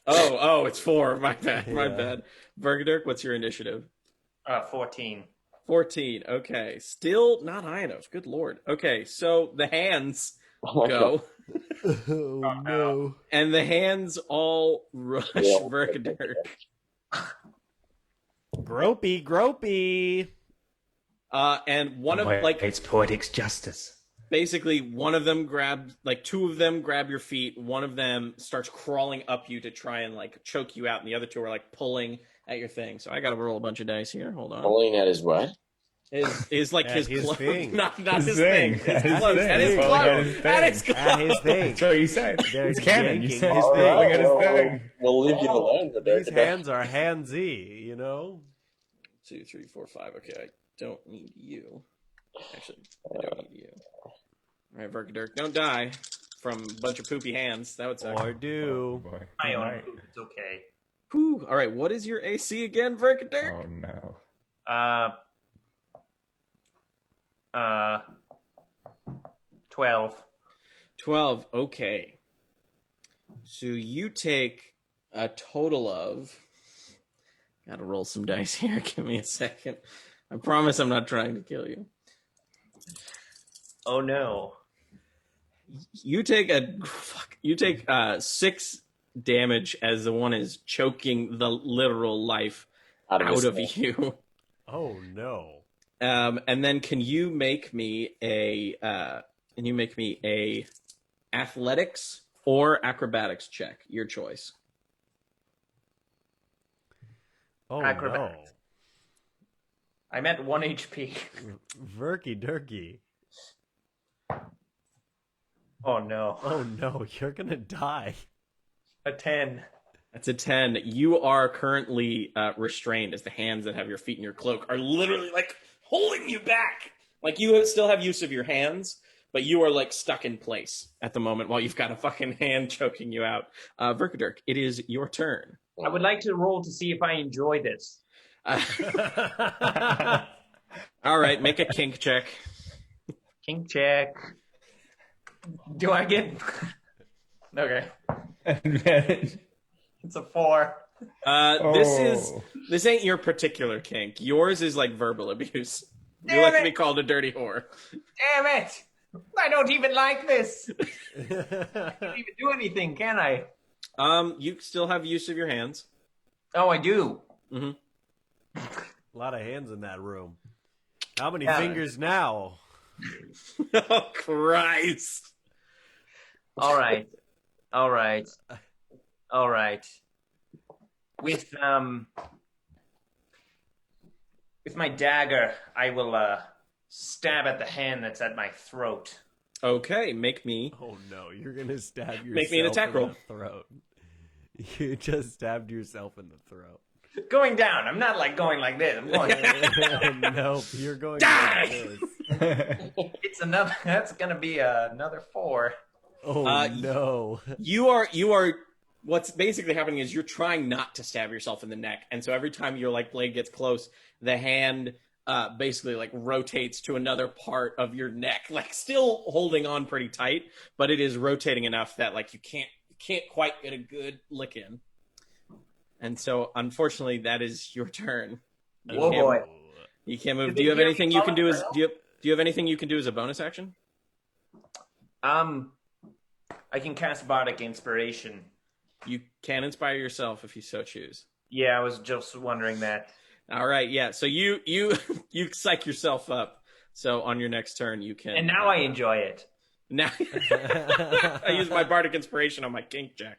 Oh, it's 4. My bad. My Yeah. bad. Verkaderk, what's your initiative? 14. 14. Okay. Still not high enough. Good lord. Okay, so the hands go. Oh no. And the hands all rush Verkaderk. Gropey. And one of it's poetic justice. basically one of them grabs, like 2 of them grab your feet, one of them starts crawling up you to try and like choke you out, and the other 2 are like pulling at your thing. So I gotta roll a bunch of dice here. Hold on. Pulling at his what? Is like At his his clothes. thing. Not His his thing. thing. His His clothes. thing. At his Pulling clothes. at his At his thing. clothes. At his thing. That's what you said. They're It's canon. You yanking said his pulling thing. at his thing. We'll leave you alone with These hands are handsy, 2, 3, 4, 5. Okay, I don't need you. Actually, I don't need you. All right, Verkaderk, don't die from a bunch of poopy hands. That would suck. Or do. Boy. I own Right. it. It's okay. Whew. All right, what is your AC again, Verkaderk? Oh no. 12. 12. Okay. So you take a total of. Gotta roll some dice here. Give me a second. I promise I'm not trying to kill you. Oh no. You take 6 damage as the one is choking the literal life out of you. Oh no. And then can you make me a athletics or acrobatics check? Your choice. Oh Acrobat. no. I'm at 1 HP. Verkaderk. Oh no. Oh no, you're gonna die. A 10. That's a 10. You are currently restrained as the hands that have your feet in your cloak are literally like holding you back. Like you still have use of your hands, but you are like stuck in place at the moment while you've got a fucking hand choking you out. Verkaderk, it is your turn. I would like to roll to see if I enjoy this. All right, make a kink check. Kink check. Do I get... Okay. Advantage. It's a 4. This ain't your particular kink. Yours is like verbal abuse. You Damn like to it. be called a dirty whore. Damn it! I don't even like this. I can't even do anything, can I? You still have use of your hands. Oh, I do. Mm-hmm. A lot of hands in that room. How many Yeah. fingers now? Oh, Christ. All right. All right. All right. With my dagger, I will stab at the hand that's at my throat. Okay, make me. Oh no, you're gonna stab yourself Make me an attack in roll. the throat. You just stabbed yourself in the throat. Going down. I'm not like going like this. I'm going. Nope, you're going Die! like this. It's another. That's gonna be another 4. Oh no. You are. What's basically happening is you're trying not to stab yourself in the neck, and so every time your like blade gets close, the hand basically like rotates to another part of your neck, like still holding on pretty tight, but it is rotating enough that like you can't quite get a good lick in. And so, unfortunately, that is your turn. Oh boy. You can't move. Did Do you they have hear anything me you can do calling as for do you have anything you can do as a bonus action? I can cast Bardic Inspiration. You can inspire yourself if you so choose. Yeah, I was just wondering that. All right, yeah. So you you psych yourself up. So on your next turn, you can. And now I enjoy it. Now I use my bardic inspiration on my kink check.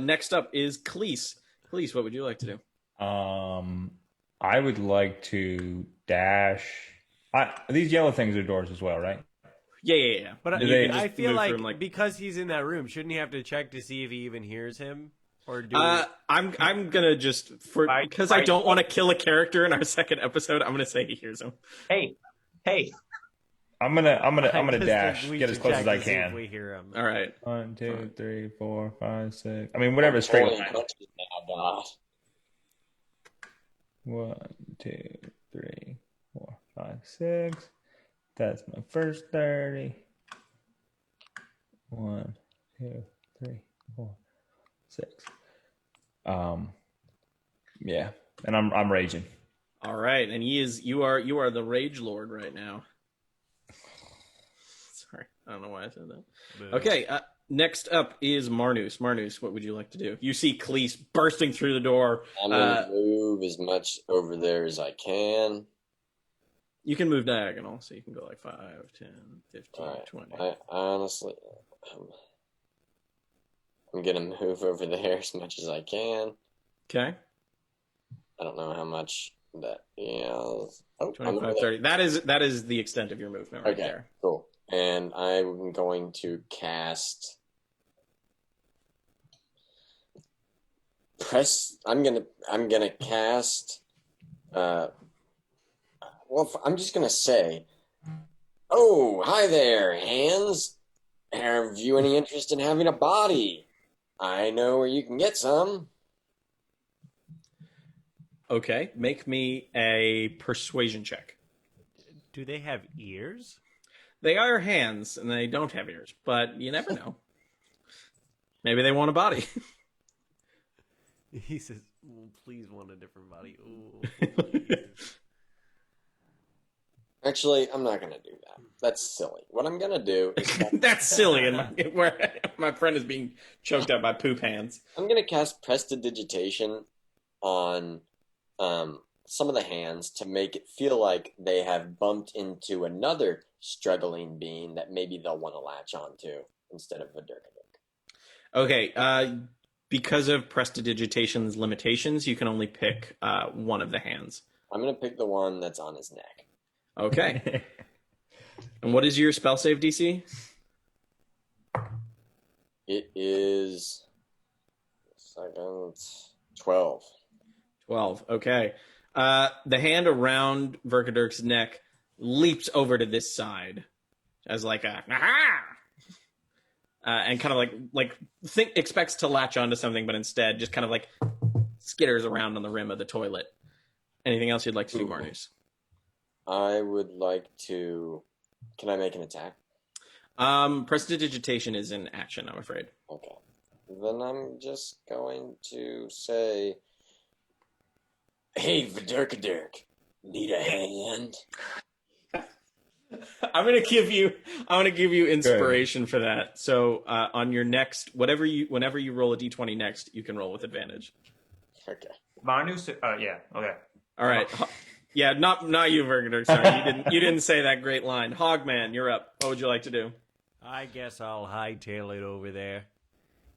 Next up is Klys. Klys, what would you like to do? I would like to dash. These yellow things are doors as well, right? Yeah. But You can I just feel move like, through 'em, because he's in that room, shouldn't he have to check to see if he even hears him? Or do I'm gonna just because I don't want to kill a character in our second episode. I'm gonna say he hears him. Hey. I'm gonna just dash, think we get as should close check as I to see if can. we hear him. All right. 1, 2, 3, 4, 5, 6. I mean, whatever straight Holy line. punches now, God. 1, 2, 3, 4, 5, 6. That's my first 30. 1, 2, 3, 4, 6. Yeah, and I'm raging. All right, and you are the rage lord right now. Sorry, I don't know why I said that. Okay, next up is Marnus. Marnus, what would you like to do? You see Klys bursting through the door. I'm gonna move as much over there as I can. You can move diagonal, so you can go like 5, 10, 15, All right. 20. I honestly, I'm gonna move over there as much as I can. Okay, I don't know how much that is. Oh, 25, 30. That is the extent of your movement right Okay, there. cool. And I'm going to cast. I'm gonna cast. Well, I'm just gonna say. Oh, hi there, hands. Have you any interest in having a body? I know where you can get some. Okay, make me a persuasion check. Do they have ears? They are hands, and they don't have ears, but you never know. Maybe they want a body. He says, please want a different body. Ooh, please. Actually, I'm not gonna do that. That's silly. What I'm gonna do is That's silly. And where my friend is being choked out by poop hands. I'm gonna cast Prestidigitation on some of the hands to make it feel like they have bumped into another struggling being that maybe they'll want to latch onto instead of a Verkaderk. Okay. Because of Prestidigitation's limitations, you can only pick one of the hands. I'm gonna pick the one that's on his neck. Okay. And what is your spell save DC? It is 12. 12. Okay. The hand around Verkaderk's neck leaps over to this side as like a aha! And kind of like expects to latch onto something, but instead just kind of like skitters around on the rim of the toilet. Anything else you'd like to do, Marnus? I would like to. Can I make an attack? Prestidigitation is in action, I'm afraid. Okay. Then I'm just going to say, "Hey, Verkaderk, need a hand?" I'm gonna give you inspiration for that. So on your next, whenever you roll a d20 next, you can roll with advantage. Okay. Marnus? Yeah. Okay. All right. Yeah, not you, Verkaderk. Sorry, you didn't say that great line. Hogman, you're up. What would you like to do? I guess I'll hightail it over there.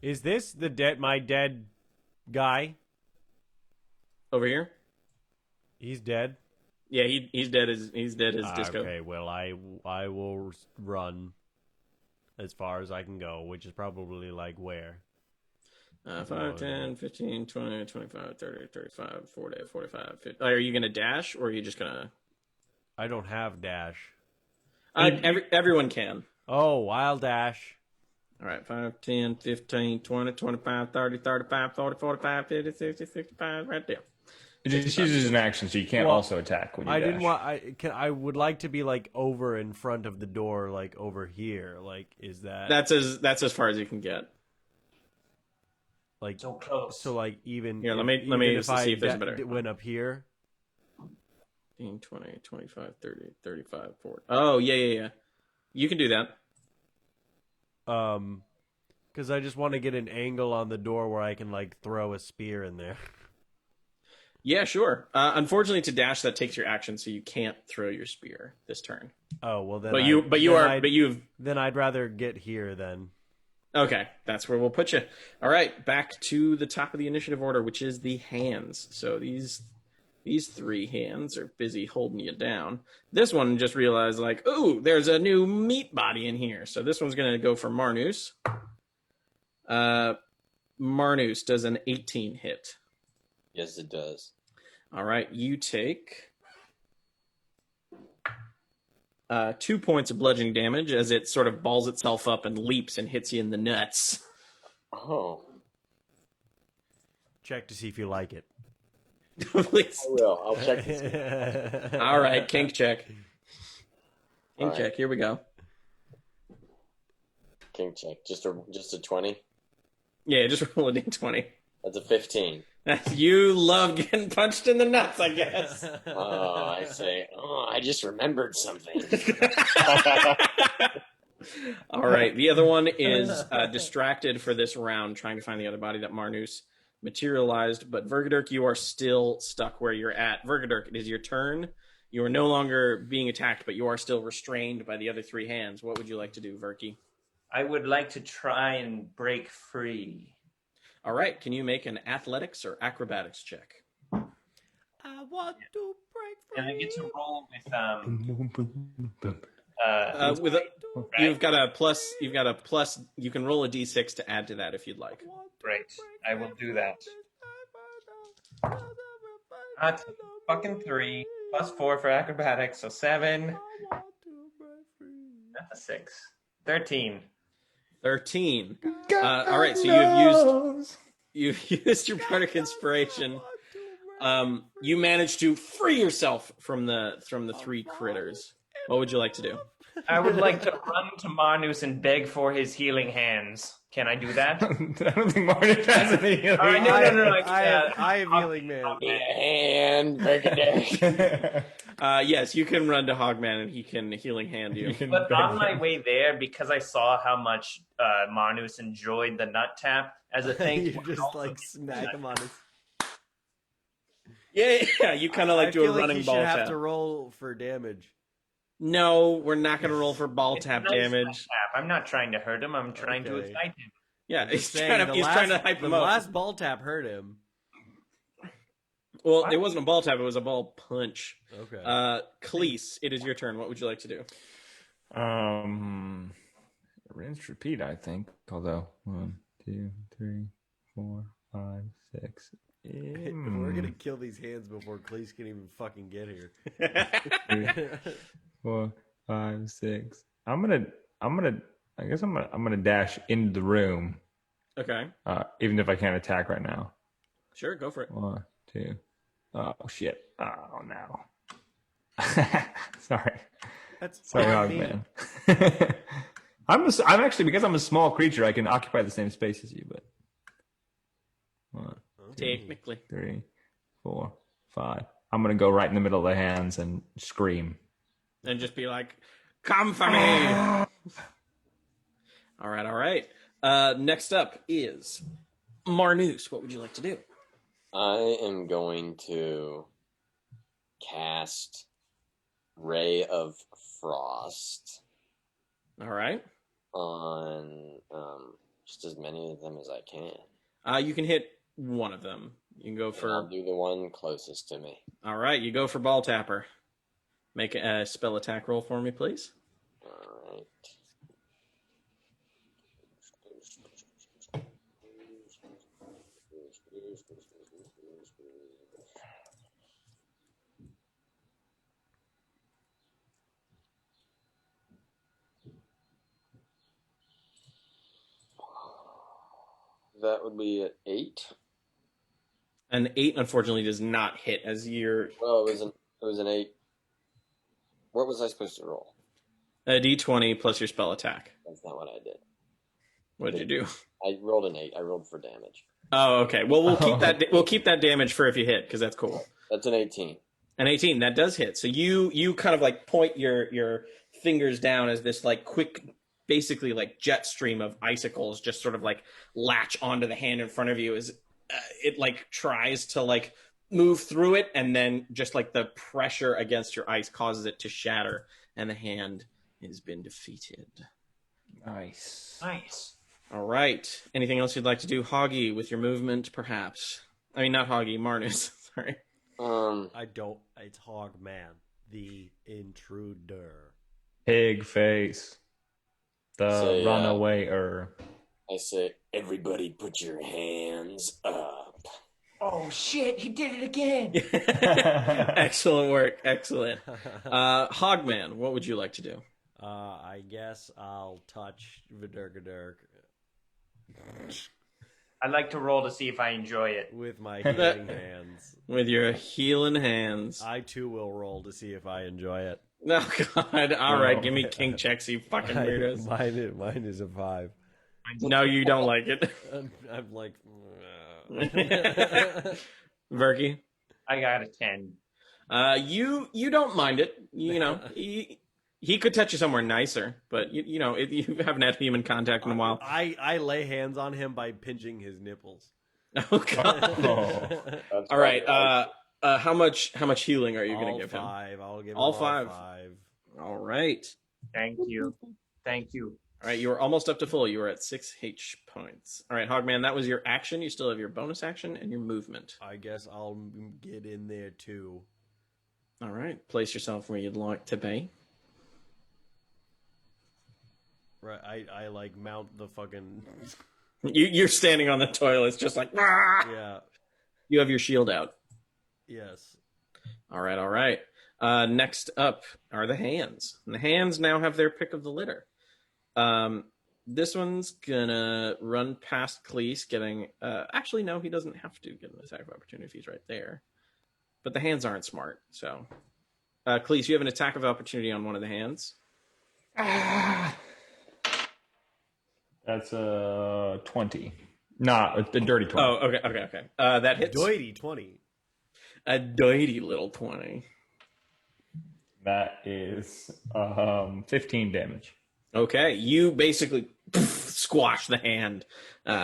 Is this my dead guy? Over here? He's dead? Yeah, he's dead as disco. Okay, well, I will run as far as I can go, which is probably like where? 5, 10, 15, 20, 25, 30, 35, 40, 45, 50. Are you going to dash, or are you just going to... I don't have dash. Everyone can. Oh, I'll dash. All right, 5, 10, 15, 20, 25, 30, 35, 40, 45, 50, 60, 65, right there. It just uses an action, so you can't also attack when you dash. Didn't want. I would like to be like over in front of the door, like over here. Like, is that? That's as far as you can get. Like so close. So like even here, let me if see if there's a better. Went up here. 15, 20, 25, 30, 35, 40. Oh yeah. You can do that. Because I just want to get an angle on the door where I can like throw a spear in there. Yeah, sure. Unfortunately, to dash that takes your action, so you can't throw your spear this turn. Oh well, then. Then I'd rather get here then. Okay, that's where we'll put you. All right, back to the top of the initiative order, which is the hands. So these three hands are busy holding you down. This one just realized, like, ooh, there's a new meat body in here. So this one's going to go for Marnus. Marnus does an 18 hit. Yes, it does. All right, you take 2 points of bludgeoning damage as it sort of balls itself up and leaps and hits you in the nuts. Oh. Check to see if you like it. Please. I will. I'll check this. All right, kink check. Kink All check. right. Here we go. Kink check. Just a 20? Yeah, just roll a d20. That's a 15. You love getting punched in the nuts, I guess. Oh, I say. Oh, I just remembered something. All right, the other one is distracted for this round, trying to find the other body that Marnus materialized. But Verkaderk, you are still stuck where you're at. Verkaderk, it is your turn. You are no longer being attacked, but you are still restrained by the other three hands. What would you like to do, Verky? I would like to try and break free. All right, can you make an athletics or acrobatics check? I want to break free. And I get to roll with you've got a plus. You can roll a d6 to add to that if you'd like. Great, I will do that. That's fucking 3 plus 4 for acrobatics, so 7. That's a 6. 13. 13. All right, so you've used your bardic inspiration. You managed to free yourself from the three critters. What would you like to do? I would like to run to Marnus and beg for his healing hands. Can I do that? I don't think Martin has any healing. No. I have healing man. And Verkaderk. Yes, you can run to Hogman and he can healing hand you. But on my way there, because I saw how much Marnus enjoyed the nut tap, as a thank You you, just like smack him on his. Yeah, you kind of like do a running you ball should tap. have to roll for damage. No, we're not going to roll for ball It's tap nice damage. nut tap. I'm not trying to hurt him. I'm trying to Okay. excite him. Yeah, he's Saying trying to hype the him up. last ball tap hurt him. Well, it wasn't a ball tap; it was a ball punch. Okay. Klys, it is your turn. What would you like to do? Rinse, repeat. I think. Although 1, 2, 3, 4, 5, 6. We're gonna kill these hands before Klys can even fucking get here. 3, 4, 5, 6. I guess I'm gonna dash into the room. Okay, Even if I can't attack right now. sure, go for it. 1, 2. Oh shit! Oh no. Sorry. Sorry, Hogman. I'm actually, because I'm a small creature, I can occupy the same space as you. But 1, Technically, 3, 4, 5. I'm gonna go right in the middle of the hands and scream. and just be like, "Come for me!" All right. Next up is Marnus. What would you like to do? I am going to cast Ray of Frost All right. on just as many of them as I can. You can hit one of them. You can go I'll for. do the one closest to me. All right, you go for ball tapper. Make a spell attack roll for me, please. All right. That would be an 8. An 8, unfortunately, does not hit as your Well, it was an 8. What was I supposed to roll? a d20 plus your spell attack. That's not what I did. What did you do? I rolled an 8. I rolled for damage. Oh, okay. Well, we'll keep that. We'll keep that damage for if you hit, because that's cool. That's an 18. An 18, that does hit. So you kind of like point your fingers down as this like quick, basically like jet stream of icicles just sort of like latch onto the hand in front of you as it like tries to like move through it, and then just like the pressure against your ice causes it to shatter, and the hand has been defeated. Nice. All right. Anything else you'd like to do, Hoggy, with your movement, perhaps? I mean, not Hoggy, Marnus. Sorry. I don't. It's Hogman, the intruder. Pig face. The Say, runaway. I say, everybody put your hands up. Oh shit! He did it again. Excellent work. Excellent. Hogman, what would you like to do? I guess I'll touch Verkaderk I'd like to roll to see if I enjoy it. with my healing hands. With your healing hands. I too will roll to see if I enjoy it. Oh, God. All right. Give me king checks, you fucking weirdos. Mine is a 5. No, you don't like it. I'm like, Verky? I got a 10. You don't mind it. You know, he could touch you somewhere nicer, but you haven't had human contact in a while. I lay hands on him by pinching his nipples. Oh, God. All right. How much healing are you going to give him? 5. I'll give him All all five. 5. All right. Thank you. All right, you are almost up to full. You are at 6 H points. All right, Hogman, that was your action. You still have your bonus action and your movement. I guess I'll get in there too. All right, place yourself where you'd like to be. Right, I like mount the fucking. You're standing on the toilet. It's just like, "Rah!" Yeah. You have your shield out. Yes. All right. Next up are the hands. And the hands now have their pick of the litter. This one's gonna run past Klys, getting. Actually, no, he doesn't have to get an attack of opportunity if he's right there. But the hands aren't smart, so. Klys, you have an attack of opportunity on one of the hands. That's a 20. Nah, the dirty 20. Oh, okay. That hits. Doity 20. A doity little 20. That is 15 damage. Okay, you basically squash the hand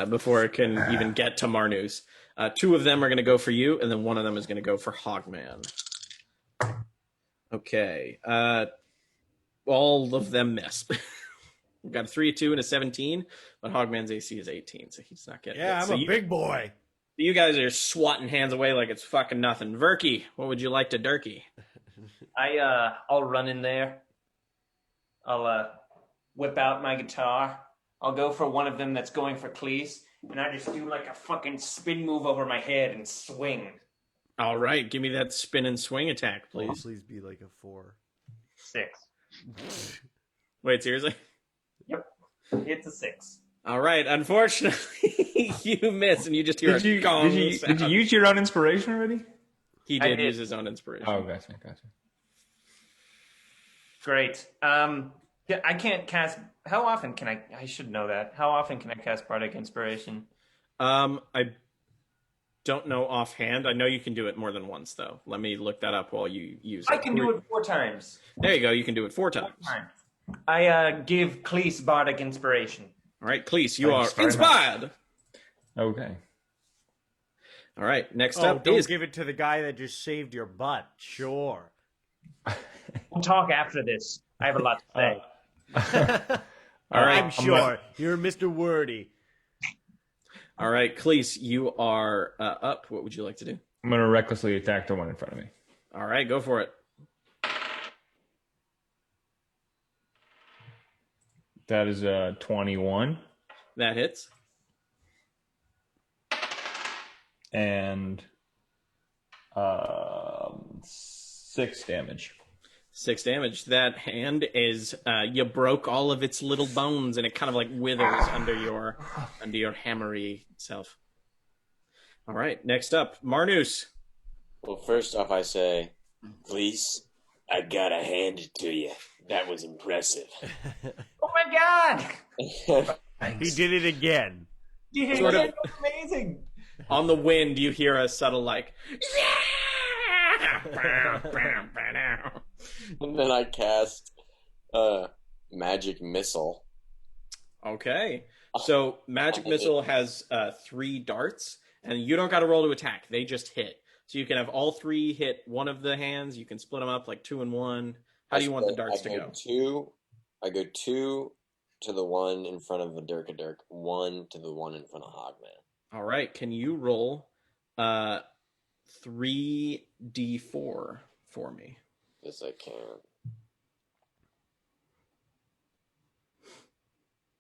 before it can even get to Marnus. Two of them are going to go for you, and then one of them is going to go for Hogman. Okay. All of them miss. We've got a 3, a 2, and a 17, but Hogman's AC is 18, so he's not getting Yeah, hit. I'm So a big boy. You guys are swatting hands away like it's fucking nothing. Verky, what would you like to durkey? I'll run in there. I'll whip out my guitar. I'll go for one of them that's going for Klys, and I just do like a fucking spin move over my head and swing. All right, give me that spin and swing attack, please. Please be like a 4. 6. Wait, seriously? Yep. It's a 6. All right, unfortunately, you miss, and you just hear a gong sound. Did you use your own inspiration already? He did use his own inspiration. Oh, gotcha. Great. Yeah, I can't cast. How often can I? I should know that. How often can I cast Bardic Inspiration? I don't know offhand. I know you can do it more than once, though. Let me look that up while you use it. I can do it 4 times. There you go. You can do it 4 times. I give Klys Bardic Inspiration. All right, Klys, you are inspired. Okay. All right, next Oh, up don't is... give it to the guy that just saved your butt. Sure. We'll talk after this. I have a lot to say. All right, I'm sure. You're Mr. Wordy. All right, Klys, you are up. What would you like to do? I'm going to recklessly attack the one in front of me. All right, go for it. That is a 21. That hits. And 6 damage. 6 damage. That hand is you broke all of its little bones, and it kind of like withers under your hammery self. All right, next up, Marnus. Well, first off, I say, please, I gotta hand it to you. That was impressive. Oh my god! He did it again. Sort of. Amazing. On the wind, you hear a subtle like, And then I cast Magic Missile. Okay. So Magic Missile has 3 darts, and you don't got to roll to attack. They just hit. So you can have all 3 hit one of the hands. You can split them up like 2 and 1. How do you want the darts to go? I go 2 to the one in front of Verkaderk, 1 to the one in front of Hogman. All right. Can you roll 3d4 for me? Yes, I can.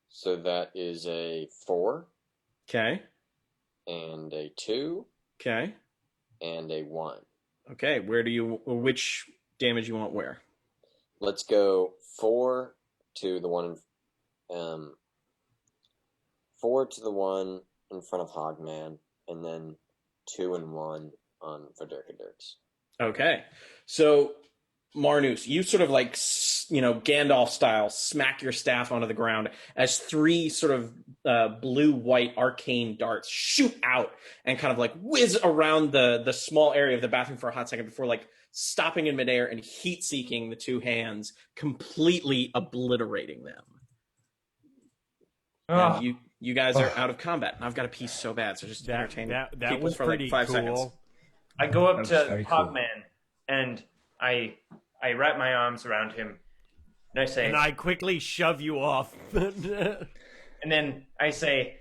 So that is a 4. Okay. And a 2. Okay. And a 1. Okay. Which damage you want where? Let's go 4 to the one. 4 to the one in front of Hogman, and then 2 and 1 on Verkaderk's. Okay. So, Marnus, you sort of like, Gandalf style, smack your staff onto the ground as 3 sort of blue-white arcane darts shoot out and kind of like whiz around the small area of the bathroom for a hot second before like stopping in midair and heat-seeking the 2 hands, completely obliterating them. And you guys are out of combat, and I've got a piece so bad, so just entertain that people was for pretty like 5 cool. seconds. I go up to very cool. Hogman and I wrap my arms around him and I say, And I quickly shove you off. and then I say,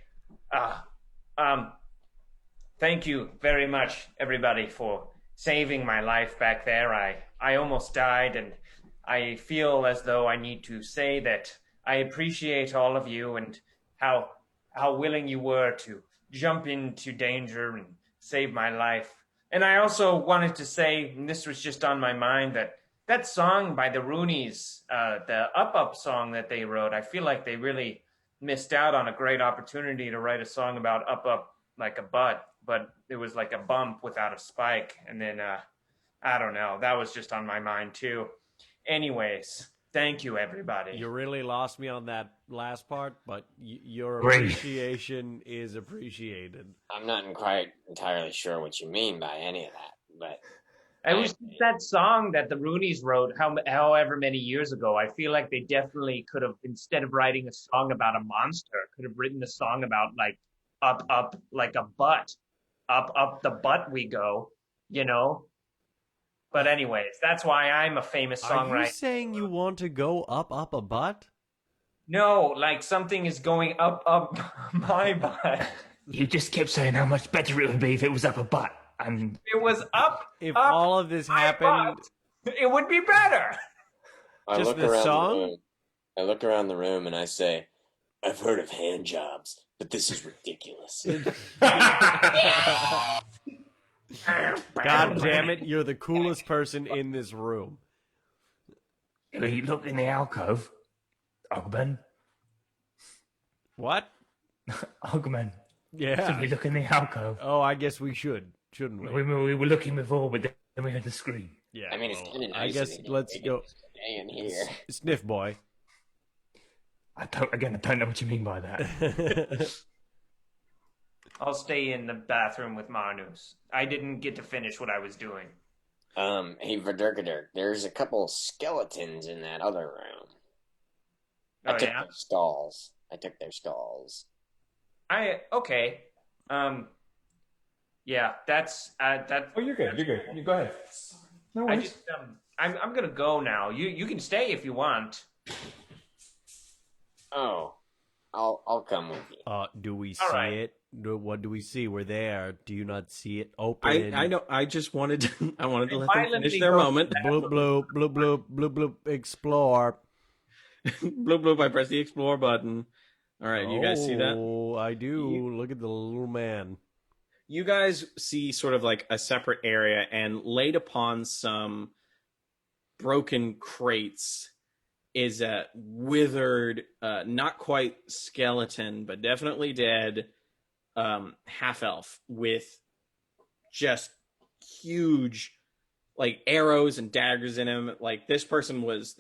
thank you very much, everybody, for saving my life back there. I almost died, and I feel as though I need to say that I appreciate all of you and how willing you were to jump into danger and save my life. And I also wanted to say, and this was just on my mind, that song by the Runes, the Up song that they wrote, I feel like they really missed out on a great opportunity to write a song about up like a butt, but it was like a bump without a spike. And then, I don't know, that was just on my mind too. Anyways, Thank you, everybody. You really lost me on that last part, but your Great. appreciation is appreciated. I'm not quite entirely sure what you mean by any of that, but It was that song that the Roonies wrote however many years ago. I feel like they definitely could have, instead of writing a song about a monster, could have written a song about like up like a butt. Up the butt we go, you know? But anyways, that's why I'm a famous songwriter. Are you saying you want to go up a butt? No, like something is going up my butt. You just kept saying how much better it would be if it was up a butt. And It was up. If up all of this my happened, butt, it would be better. I Just look the around song? the room. I look around the room and I say, I've heard of hand jobs, but this is ridiculous. God damn it, you're the coolest person in this room. you look in the alcove. Hogman. What? Hogman. Should Yeah. we look in the alcove? Oh, I guess we should, shouldn't we? We were looking before, but then we heard the scream. Yeah. I mean, it's well, kind of nice. I guess let's go. Stay in here. Sniff boy. I don't know what you mean by that. I'll stay in the bathroom with Marnus. I didn't get to finish what I was doing. Hey, Verkaderk, there's a couple skeletons in that other room. I Oh, took yeah? their skulls. Okay. Yeah, that's that. Oh, you're good. You go ahead. No I worries. just I'm gonna go now. You can stay if you want. Oh, I'll come with you. Do we see All right. it? What do we see? We're there. Do you not see it open? I know. I just wanted to. I wanted to let them Violently finish their go- moment. Bloop bloop bloop bloop bloop bloop. Explore. Bloop bloop. I press the explore button. All right, you guys see that? Oh, I do. Look at the little man. You guys see sort of like a separate area, and laid upon some broken crates is a withered, not quite skeleton, but definitely dead half elf with just huge like arrows and daggers in him. Like this person was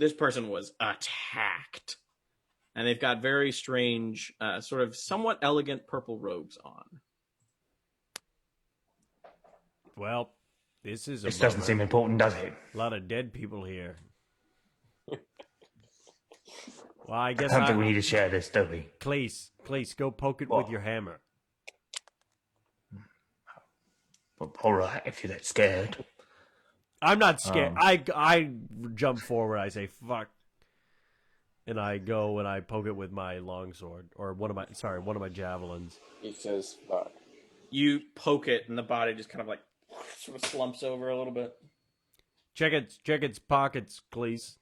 attacked, and they've got very strange, sort of somewhat elegant purple robes on. Well, this is a This doesn't bummer. seem important, does it? A lot of dead people here. Well, I guess I don't think we need to share this, do we? Klys, go poke it What? with your hammer. Well, all right, if you're that scared. I'm not scared. I jump forward. I say fuck, and I go and I poke it with my longsword or one of my javelins. He says, fuck. You poke it, and the body just kind of like sort of slumps over a little bit. Check its pockets, Klys.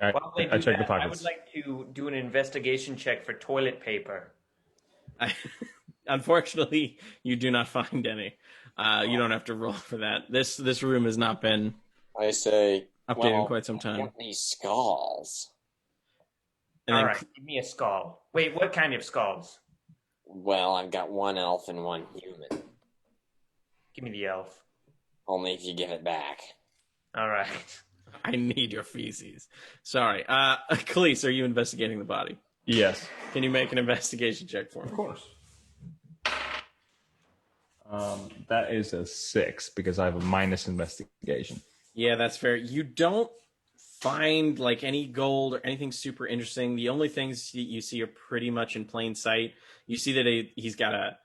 While they I do check the that, I pockets. would like to do an investigation check for toilet paper. Unfortunately, you do not find any. You don't have to roll for that. This room has not been I say, updated in quite some I time. want these skulls. And All then right, give me a skull. Wait, what kind of skulls? Well, I've got one elf and one human. Give me the elf. Only if you give it back. All right. I need your feces. Sorry. Klys, are you investigating the body? Yes. Can you make an investigation check for me? Of course. That is a 6 because I have a minus investigation. Yeah, that's fair. You don't find like any gold or anything super interesting. The only things you see are pretty much in plain sight. You see that he's got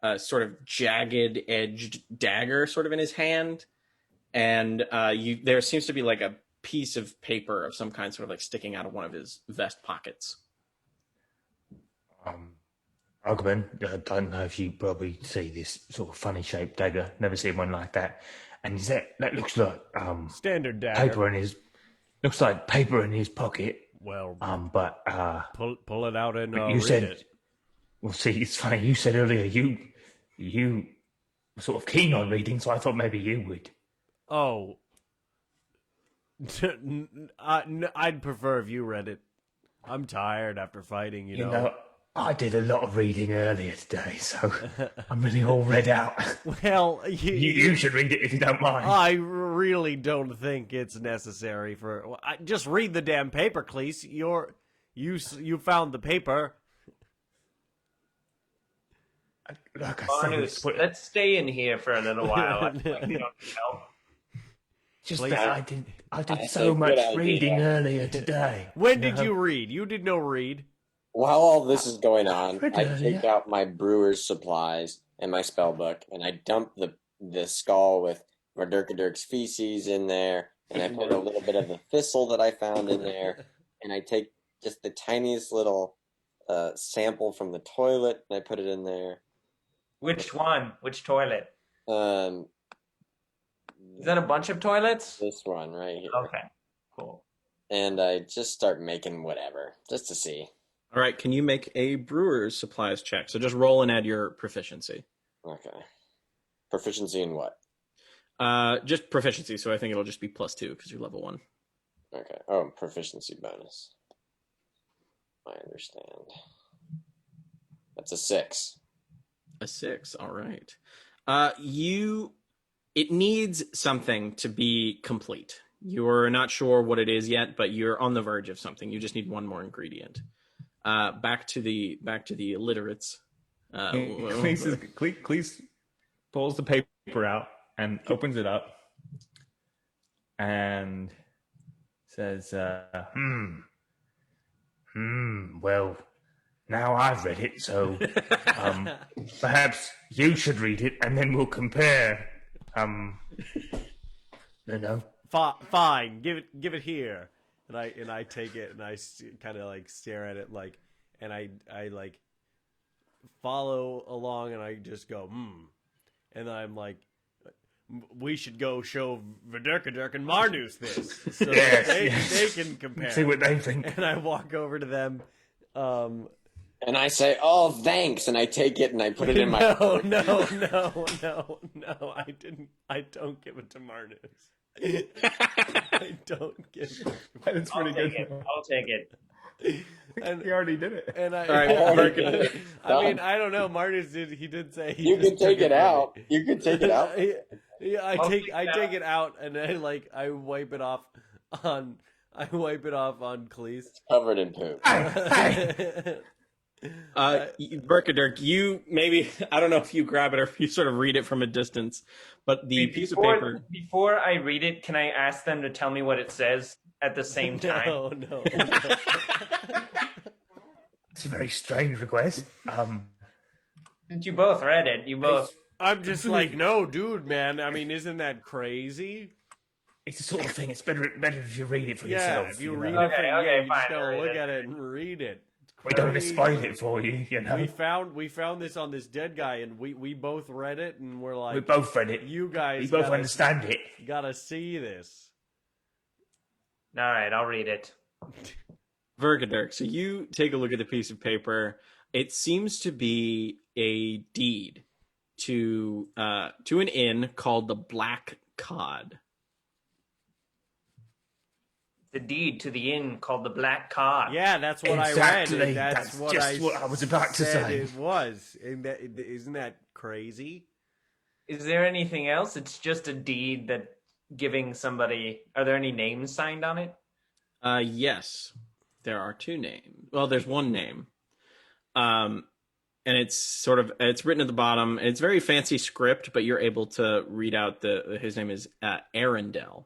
a sort of jagged edged dagger sort of in his hand, and there seems to be like a piece of paper of some kind sort of like sticking out of one of his vest pockets. Hogman, I don't know if you probably see this sort of funny shaped dagger. Never seen one like that. And is that looks like Standard dagger. paper in his looks like paper in his pocket. Well, But pull it out and you read said it. well, see, it's funny. You said earlier you were sort of keen on reading, so I thought maybe you would. Oh, I'd prefer if you read it. I'm tired after fighting. You know. I did a lot of reading earlier today, so I'm really all read out. Well, You should read it if you don't mind. I really don't think it's necessary for. Just read the damn paper, Klys. You found the paper. Like I Barnus, said, let's stay in here for a little while. I feel like we don't need help. just Please. that I did That's so a much good idea. reading earlier today. When did you read? You did no read. While all this is going on, Read I earlier. take out my brewer's supplies and my spell book, and I dump the skull with Verkaderk's feces in there, and I put a little bit of the thistle that I found in there, and I take just the tiniest little sample from the toilet, and I put it in there. Which one? Which toilet? Um, Is that a bunch of toilets? this one right here, Okay, cool. and I just start making whatever just to see. All right, can you make a brewer's supplies check? So just roll and add your proficiency. Okay, proficiency in what? Just proficiency, so I think it'll just be +2 because you're level 1. Okay. Oh, proficiency bonus. I understand. That's a 6. A 6, all right. It needs something to be complete. You're not sure what it is yet, but you're on the verge of something. You just need one more ingredient. Back to the illiterates. Cleese pulls the paper out and opens it up and says, Well, now I've read it, so perhaps you should read it, and then we'll compare. Fine. Give it here. And I take it and I kind of like stare at it like, and I like follow along and I just go and then I'm like, we should go show Verkaderk and Marnus this so they can compare. See what they think. And I walk over to them. And I say, "Oh, thanks," and I take it and I put it in my. No, I didn't. I don't give it to Marnus. I don't give it. That's pretty good. I'll take it. And he already did it. And I, All right, I mean, I don't know. Marnus did. He did say You can take it out. You can take it out. Yeah, I take it out and I wipe it off on. I wipe it off on Klys. It's covered in poop. Verkaderk, you maybe, I don't know if you grab it or if you sort of read it from a distance, but the piece of paper. Before I read it, can I ask them to tell me what it says at the same time? No. It's a very strange request. Since you both read it, you both. I'm just like, no, dude, man. I mean, isn't that crazy? It's the sort of thing. It's better if you read it for Yeah, yourself. if you know? read Okay, it, okay, you fine, just gotta read look it. at it and read it. We don't want to spoil it for you. You know, We found this on this dead guy, and we both read it, and we're like, we both read it. you guys, We both gotta, understand it. Gotta see this. All right, I'll read it. Verkaderk, so you take a look at the piece of paper. It seems to be a deed to an inn called the Black Cod. The deed to the inn called the Black Cod. Yeah, that's what Exactly. I read. That's what just what I was about to said say. It was. Isn't that crazy? Is there anything else? It's just a deed that giving somebody. Are there any names signed on it? Yes, there are 2 names. Well, there's 1 name. And it's written at the bottom. It's very fancy script, but you're able to read out his name is Arendelle.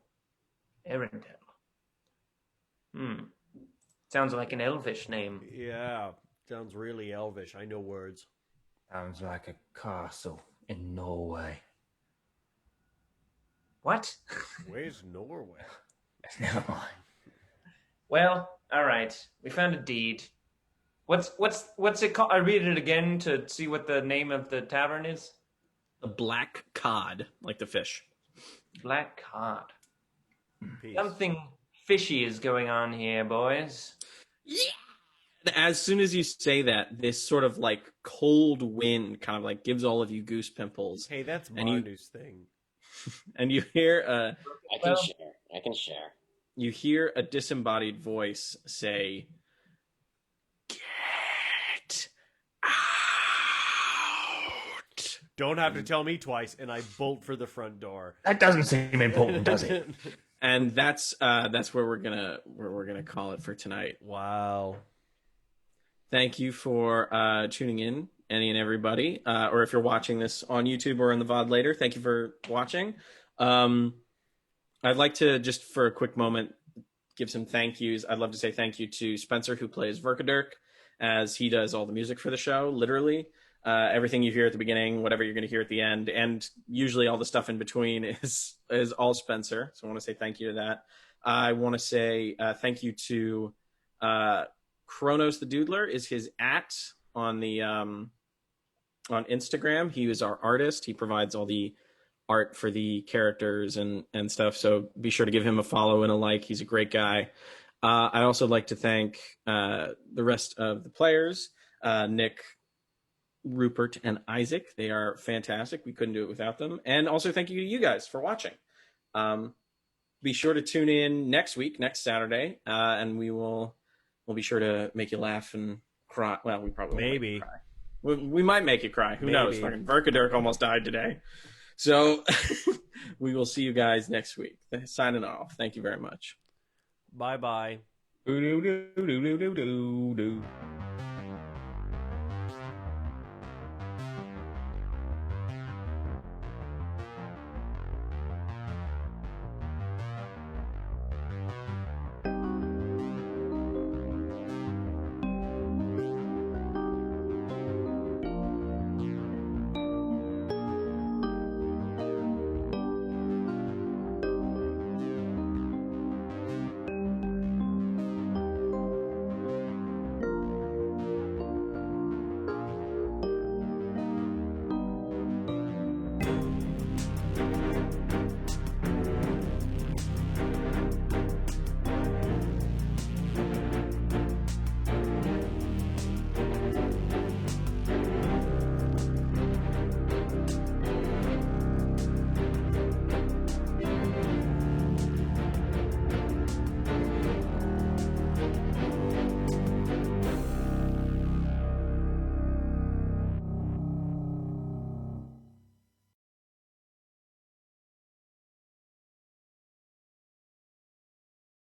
Arendelle. Sounds like an elvish name. Yeah, sounds really elvish. I know words. Sounds like a castle in Norway. What? Where's Norway? Never mind. Well, all right. We found a deed. What's it called? I read it again to see what the name of the tavern is. The Black Cod, like the fish. Black Cod. Peace. Something fishy is going on here, boys. Yeah. As soon as you say that, this sort of like cold wind kind of like gives all of you goose pimples. Hey, that's And you- Marnu's thing. And you hear I can share. you hear a disembodied voice say, "Get Don't have to tell me twice, and I bolt for the front door. That doesn't seem important, does it? And that's where we're gonna call it for tonight. Wow. Thank you for tuning in, any and everybody. Or if you're watching this on YouTube or in the VOD later, thank you for watching. I'd like to, just for a quick moment, give some thank yous. I'd love to say thank you to Spencer, who plays Verkaderk, as he does all the music for the show, literally. Everything you hear at the beginning, whatever you're going to hear at the end, and usually all the stuff in between is all Spencer. So I want to say thank you to that. I want to say thank you to Kronos the Doodler is his on the on Instagram. He is our artist. He provides all the art for the characters and stuff. So be sure to give him a follow and a like. He's a great guy. I'd also like to thank the rest of the players, Nick, Rupert, and Isaac. They are fantastic. We couldn't do it without them. And also thank you to you guys for watching. Be sure to tune in next week, next Saturday, and we'll be sure to make you laugh and cry. Well, we probably won't make you cry. We might make you cry. Who knows? Fucking Verkaderk almost died today. So we will see you guys next week. Signing off. Thank you very much. Bye-bye. Do do do do do do do do.